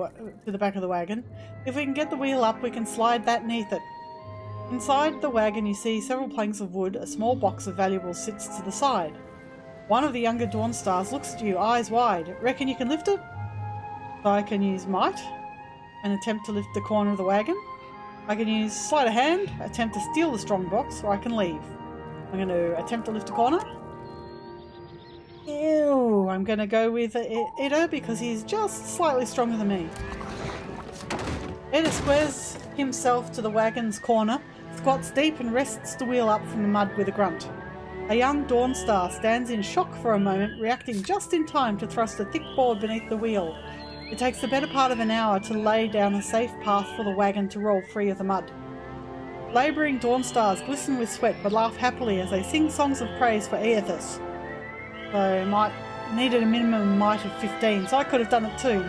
back of the wagon. If we can get the wheel up, we can slide that neath it. Inside the wagon you see several planks of wood. A small box of valuables sits to the side. One of the younger Dawnstars looks at you, eyes wide. Reckon you can lift it? So I can use might and attempt to lift the corner of the wagon. I can use sleight of hand, attempt to steal the strong box, or I can leave. I'm going to attempt to lift a corner. Ew, I'm going to go with Ida because he's just slightly stronger than me. Ida squares himself to the wagon's corner, squats deep and rests the wheel up from the mud with a grunt. A young Dawnstar stands in shock for a moment, reacting just in time to thrust a thick board beneath the wheel. It takes the better part of an hour to lay down a safe path for the wagon to roll free of the mud. Labouring Dawnstars glisten with sweat but laugh happily as they sing songs of praise for Aethys. So might needed a minimum might of 15, so I could have done it too.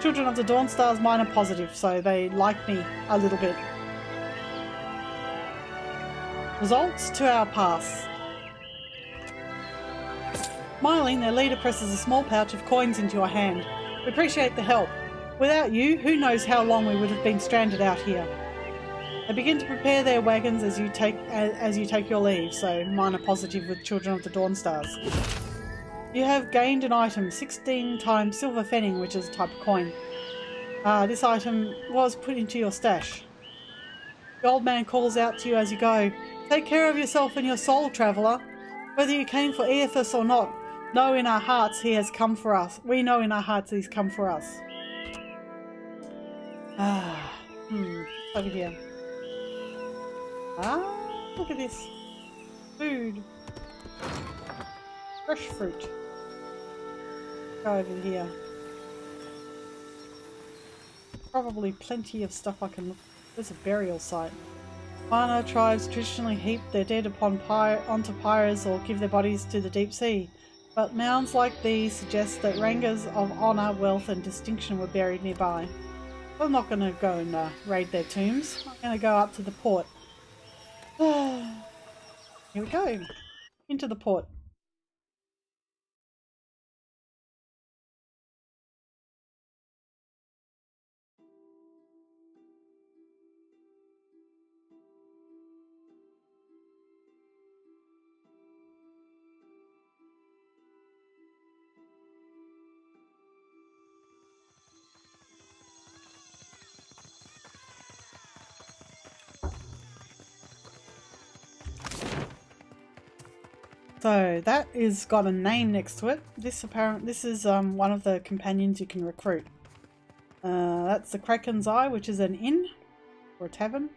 Children of the Dawnstars mine are positive, so they like me a little bit. Results: 2-hour pass. Smiling, their leader presses a small pouch of coins into your hand. We appreciate the help. Without you, who knows how long we would have been stranded out here. They begin to prepare their wagons as you take your leave, so mine are positive with Children of the Dawnstars. You have gained an item, 16 times silver pfennig, which is a type of coin. This item was put into your stash. The old man calls out to you as you go. Take care of yourself and your soul, traveller. Whether you came for Aethys or not, know in our hearts he has come for us. We know in our hearts he's come for us. Over here. Look at this. Food. Fresh fruit. Go over here. Probably plenty of stuff I can look. There's a burial site. Minor tribes traditionally heap their dead onto pyres or give their bodies to the deep sea. But mounds like these suggest that rangas of honour, wealth and distinction were buried nearby. I'm not going to go and raid their tombs. I'm going to go up to the port. Here we go. Into the port. So that is got a name next to it. This is one of the companions you can recruit. That's the Kraken's Eye, which is an inn or a tavern.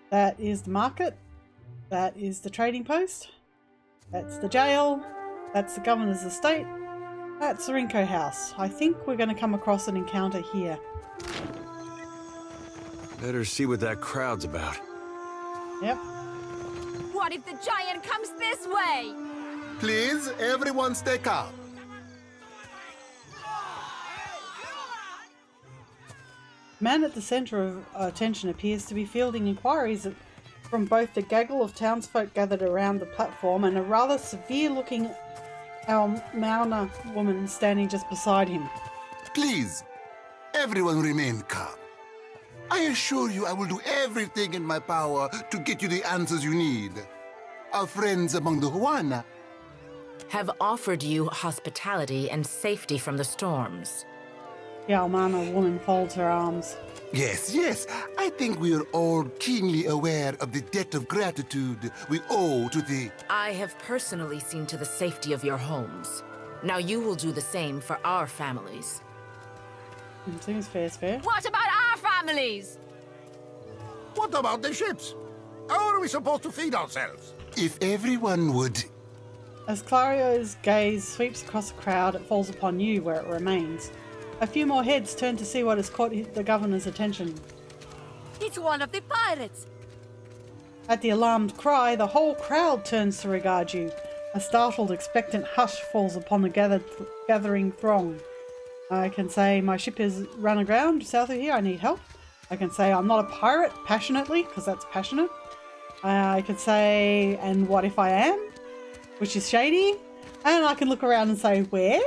That is the market. That is the trading post. That's the jail. That's the governor's estate. That's the Rinko house. I think we're going to come across an encounter here. Better see what that crowd's about. Yep. What if the giant comes this way? Please, everyone stay calm. The man at the centre of attention appears to be fielding inquiries from both the gaggle of townsfolk gathered around the platform and a rather severe-looking Mauna woman standing just beside him. Please, everyone remain calm. I assure you I will do everything in my power to get you the answers you need. Our friends among the Huana have offered you hospitality and safety from the storms. The Almana woman folds her arms. Yes. I think we are all keenly aware of the debt of gratitude we owe to the... I have personally seen to the safety of your homes. Now you will do the same for our families. Seems fair. What about our families? What about the ships? How are we supposed to feed ourselves? If everyone would... As Clario's gaze sweeps across the crowd, it falls upon you where it remains. A few more heads turn to see what has caught the governor's attention. It's one of the pirates! At the alarmed cry, the whole crowd turns to regard you. A startled, expectant hush falls upon the gathering throng. I can say my ship is run aground south of here, I need help. I can say I'm not a pirate, passionately, because that's passionate. I could say, and what if I am? Which is shady. And I can look around and say, where?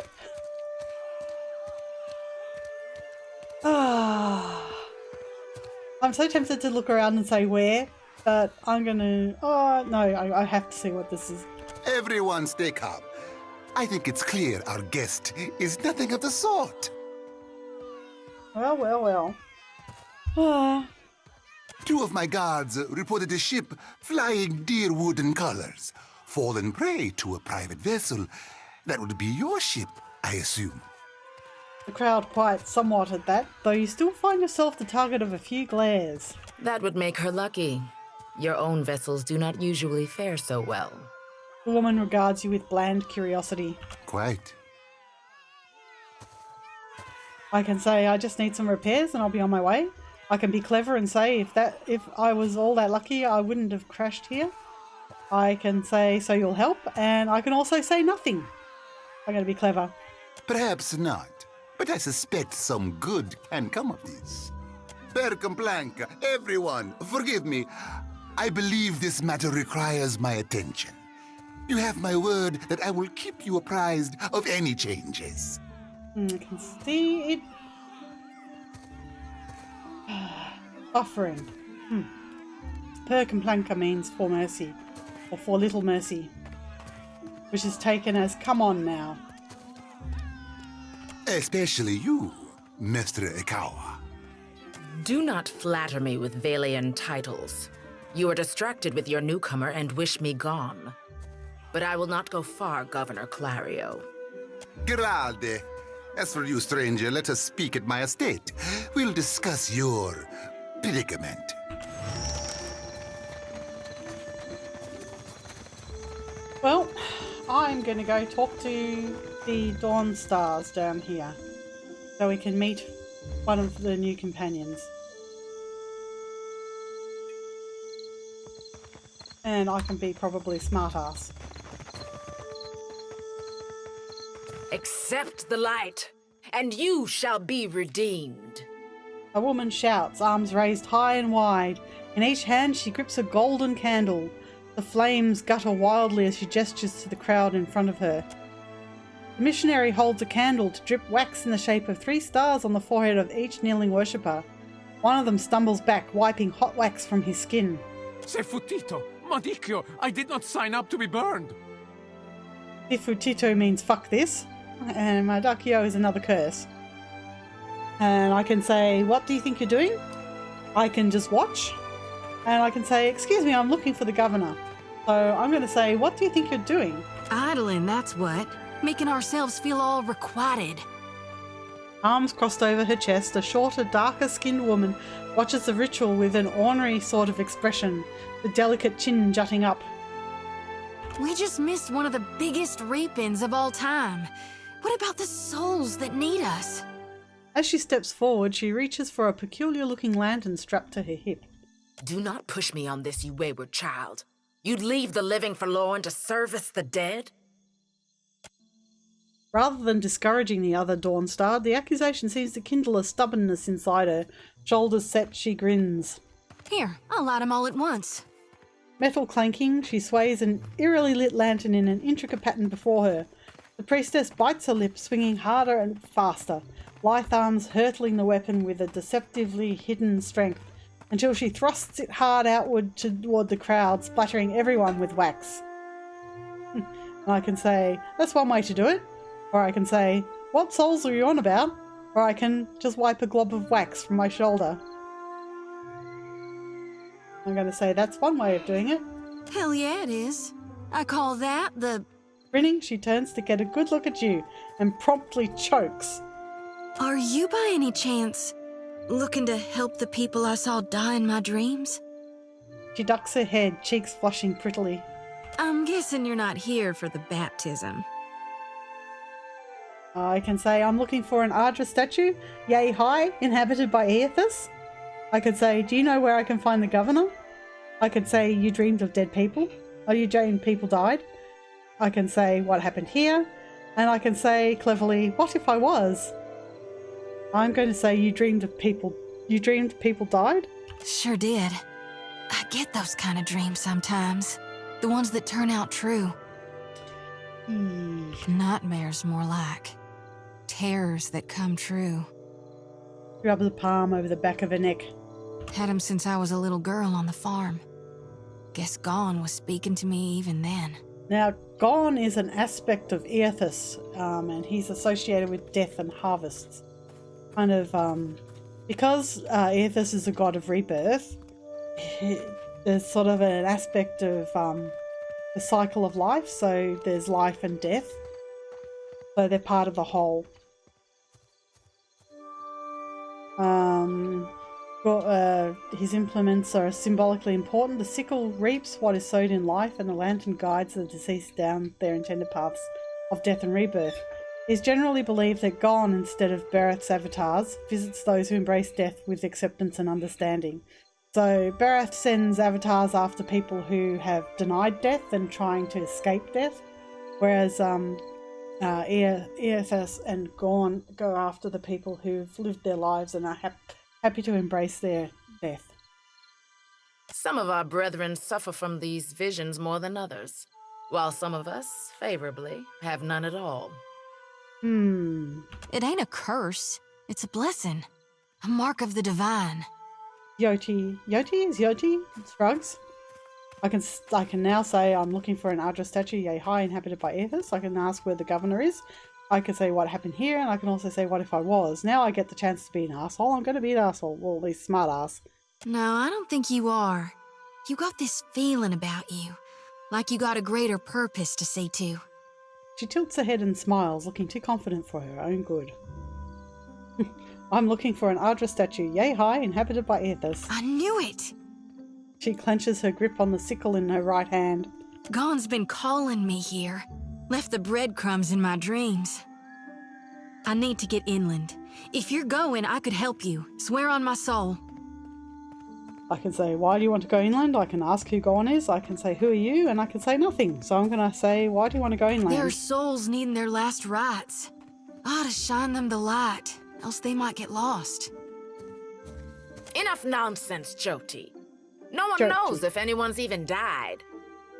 I'm so tempted to look around and say where, but I'm gonna... Oh, no, I have to see what this is. Everyone stay calm. I think it's clear our guest is nothing of the sort. Well. Two of my guards reported a ship flying deer wooden colors, fallen prey to a private vessel. That would be your ship, I assume. The crowd quiets somewhat at that, though you still find yourself the target of a few glares. That would make her lucky. Your own vessels do not usually fare so well. The woman regards you with bland curiosity. Quite. I can say I just need some repairs and I'll be on my way. I can be clever and say if I was all that lucky, I wouldn't have crashed here. I can say, so you'll help, and I can also say nothing. I'm going to be clever. Perhaps not, but I suspect some good can come of this. Per Complanca, everyone, forgive me. I believe this matter requires my attention. You have my word that I will keep you apprised of any changes. I can see it. Offering. Per Complanca means for mercy, or for little mercy, which is taken as come on now. Especially you, Mestre Ikawa. Do not flatter me with Valian titles. You are distracted with your newcomer and wish me gone. but I will not go far, Governor Clario. Grande. As for you, stranger, let us speak at my estate. We'll discuss your predicament. Well, I'm going to go talk to the Dawn Stars down here so we can meet one of the new companions. And I can be probably smartass. Accept the light, and you shall be redeemed. A woman shouts, arms raised high and wide. In each hand she grips a golden candle. The flames gutter wildly as she gestures to the crowd in front of her. The missionary holds a candle to drip wax in the shape of 3 stars on the forehead of each kneeling worshipper. One of them stumbles back, wiping hot wax from his skin. Sefutito, Madicchio, I did not sign up to be burned. Sefutito means fuck this, and Madacchio is another curse. And I can say, what do you think you're doing? I can just watch. And I can say, excuse me, I'm looking for the governor. So I'm going to say, what do you think you're doing? Idling, that's what. Making ourselves feel all requited. Arms crossed over her chest, a shorter, darker-skinned woman watches the ritual with an ornery sort of expression, the delicate chin jutting up. We just missed one of the biggest reap-ins of all time. What about the souls that need us? As she steps forward, she reaches for a peculiar-looking lantern strapped to her hip. Do not push me on this, you wayward child. You'd leave the living forlorn to service the dead? Rather than discouraging the other Dawn Star, the accusation seems to kindle a stubbornness inside her. Shoulders set, she grins. Here, I'll light 'em all at once. Metal clanking, she sways an eerily lit lantern in an intricate pattern before her. The priestess bites her lip, swinging harder and faster, lithe arms hurtling the weapon with a deceptively hidden strength, until she thrusts it hard outward toward the crowd, splattering everyone with wax. And I can say, that's one way to do it. Or I can say, what souls are you on about? Or I can just wipe a glob of wax from my shoulder. I'm going to say that's one way of doing it. Hell yeah, it is. I call that the... Grinning, she turns to get a good look at you and promptly chokes. Are you by any chance looking to help the people I saw die in my dreams? She ducks her head, cheeks flushing prettily. I'm guessing you're not here for the baptism. I can say I'm looking for an Ardra statue, yay high, inhabited by Aethys. I could say, do you know where I can find the governor? I could say, you dreamed of dead people. Oh, you dreamed people died. I can say, what happened here? And I can say, cleverly, what if I was? I'm going to say, you dreamed people died? Sure did. I get those kind of dreams sometimes. The ones that turn out true. Nightmares, more like. Terrors that come true. Rub the palm over the back of her neck. Had him since I was a little girl on the farm. Guess Gon was speaking to me even then. Now, Gon is an aspect of Aethys, and he's associated with death and harvests. Kind of, because Aethys is a god of rebirth, there's sort of an aspect of the cycle of life, so there's life and death. So they're part of the whole. His implements are symbolically important. The sickle reaps what is sowed in life, and the lantern guides the deceased down their intended paths of death and rebirth. It is generally believed that Gon, instead of Barath's avatars, visits those who embrace death with acceptance and understanding. So Barath sends avatars after people who have denied death and trying to escape death, whereas Aethys and Gon go after the people who've lived their lives and are happy to embrace their death. Some of our brethren suffer from these visions more than others, while some of us, favorably, have none at all. It ain't a curse. It's a blessing. A mark of the divine. Yoti is Yoti? Scruggs? I can now say I'm looking for an Ardra statue, yay high, inhabited by Aethys. I can ask where the governor is. I can say what happened here, and I can also say what if I was. Now I get the chance to be an asshole. I'm going to be an asshole. Well, at least smart ass. No, I don't think you are. You got this feeling about you. Like you got a greater purpose to see to. She tilts her head and smiles, looking too confident for her own good. I'm looking for an Ardra statue, yay high, inhabited by Aethys. I knew it! She clenches her grip on the sickle in her right hand. Gon's been calling me here. Left the breadcrumbs in my dreams. I need to get inland. If you're going, I could help you. Swear on my soul. I can say, why do you want to go inland? I can ask who Gon is. I can say, who are you? And I can say nothing. So I'm going to say, why do you want to go inland? There are souls needing their last rites. I ought to shine them the light, else they might get lost. Enough nonsense, Jyoti. No one knows if anyone's even died.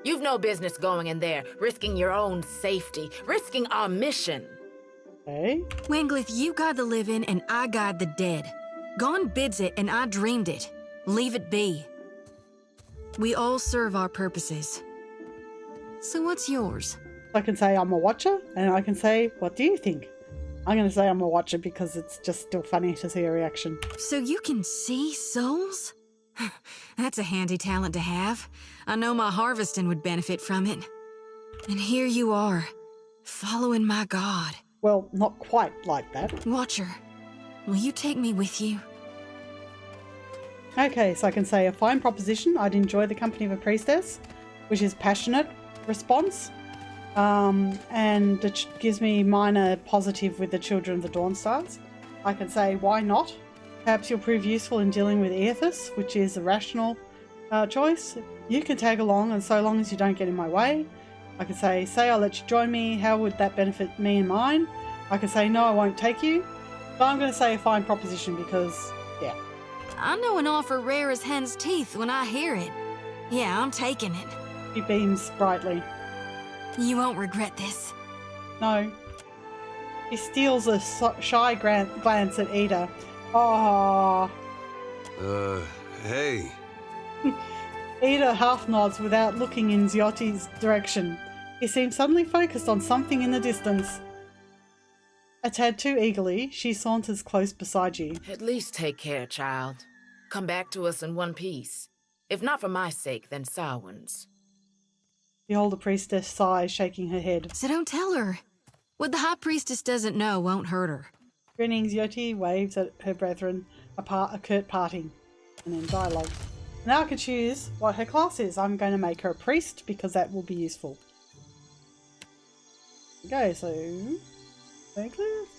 You've no business going in there, risking your own safety, risking our mission. Hey? Wenglith, you guide the living and I guide the dead. Gon bids it and I dreamed it. Leave it be. We all serve our purposes. So what's yours? I can say I'm a watcher, and I can say, what do you think? I'm going to say I'm a watcher because it's just still funny to see a reaction. So you can see souls? That's a handy talent to have. I know my harvesting would benefit from it. And here you are, following my god. Well, not quite like that. Watcher, will you take me with you? Okay, so I can say a fine proposition. I'd enjoy the company of a priestess, which is passionate response. And it gives me minor positive with the children of the Dawn Stars. I can say, why not? Perhaps you'll prove useful in dealing with Aethys, which is a rational choice. You can tag along, and so long as you don't get in my way. I can say I'll let you join me. How would that benefit me and mine? I can say, no, I won't take you. But I'm going to say a fine proposition because, yeah. I know an offer rare as hen's teeth when I hear it. Yeah, I'm taking it. He beams brightly. You won't regret this. No. He steals a shy glance at Ida. Oh. Hey. Ida half nods without looking in Zyoti's direction. He seems suddenly focused on something in the distance. A tad too eagerly, she saunters close beside you. At least take care, child. Come back to us in one piece. If not for my sake, then Samhain's. The older priestess sighs, shaking her head. So don't tell her. What the High Priestess doesn't know won't hurt her. Grinning, Zyoti waves at her brethren, a curt parting, and then dialogue. Now I can choose what her class is. I'm going to make her a priest because that will be useful. Okay, so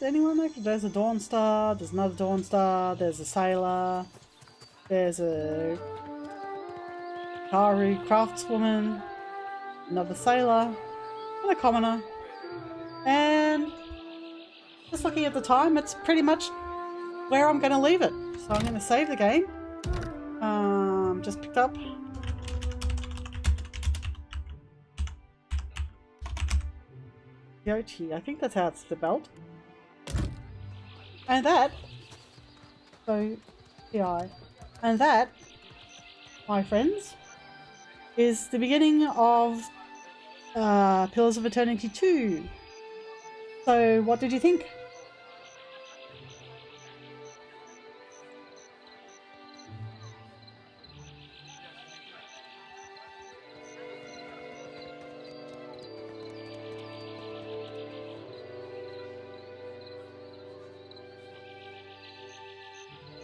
anyone like there's a Dawn Star, there's another Dawn Star, there's a sailor, there's a Karu craftswoman, another sailor, and a commoner. And just looking at the time, it's pretty much where I'm going to leave it. So I'm going to save the game. Just picked up Yoti. I think that's how it's spelled. And that, so yeah, and that, my friends, is the beginning of Pillars of Eternity 2. So what did you think?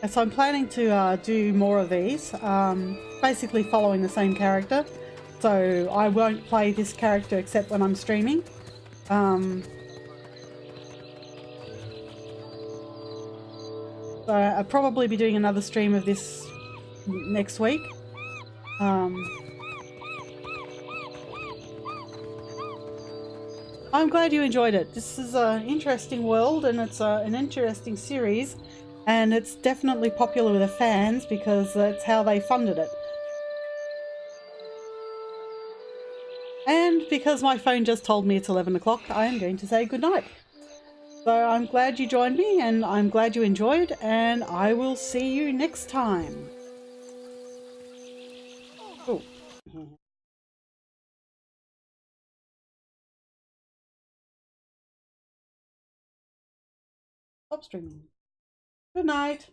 So I'm planning to do more of these, basically following the same character. So I won't play this character except when I'm streaming. So I'll probably be doing another stream of this next week. I'm glad you enjoyed it. This is an interesting world and it's an interesting series. And it's definitely popular with the fans because that's how they funded it. And because my phone just told me it's 11 o'clock, I am going to say goodnight. So I'm glad you joined me and I'm glad you enjoyed, and I will see you next time. Oh. Stop streaming. Good night.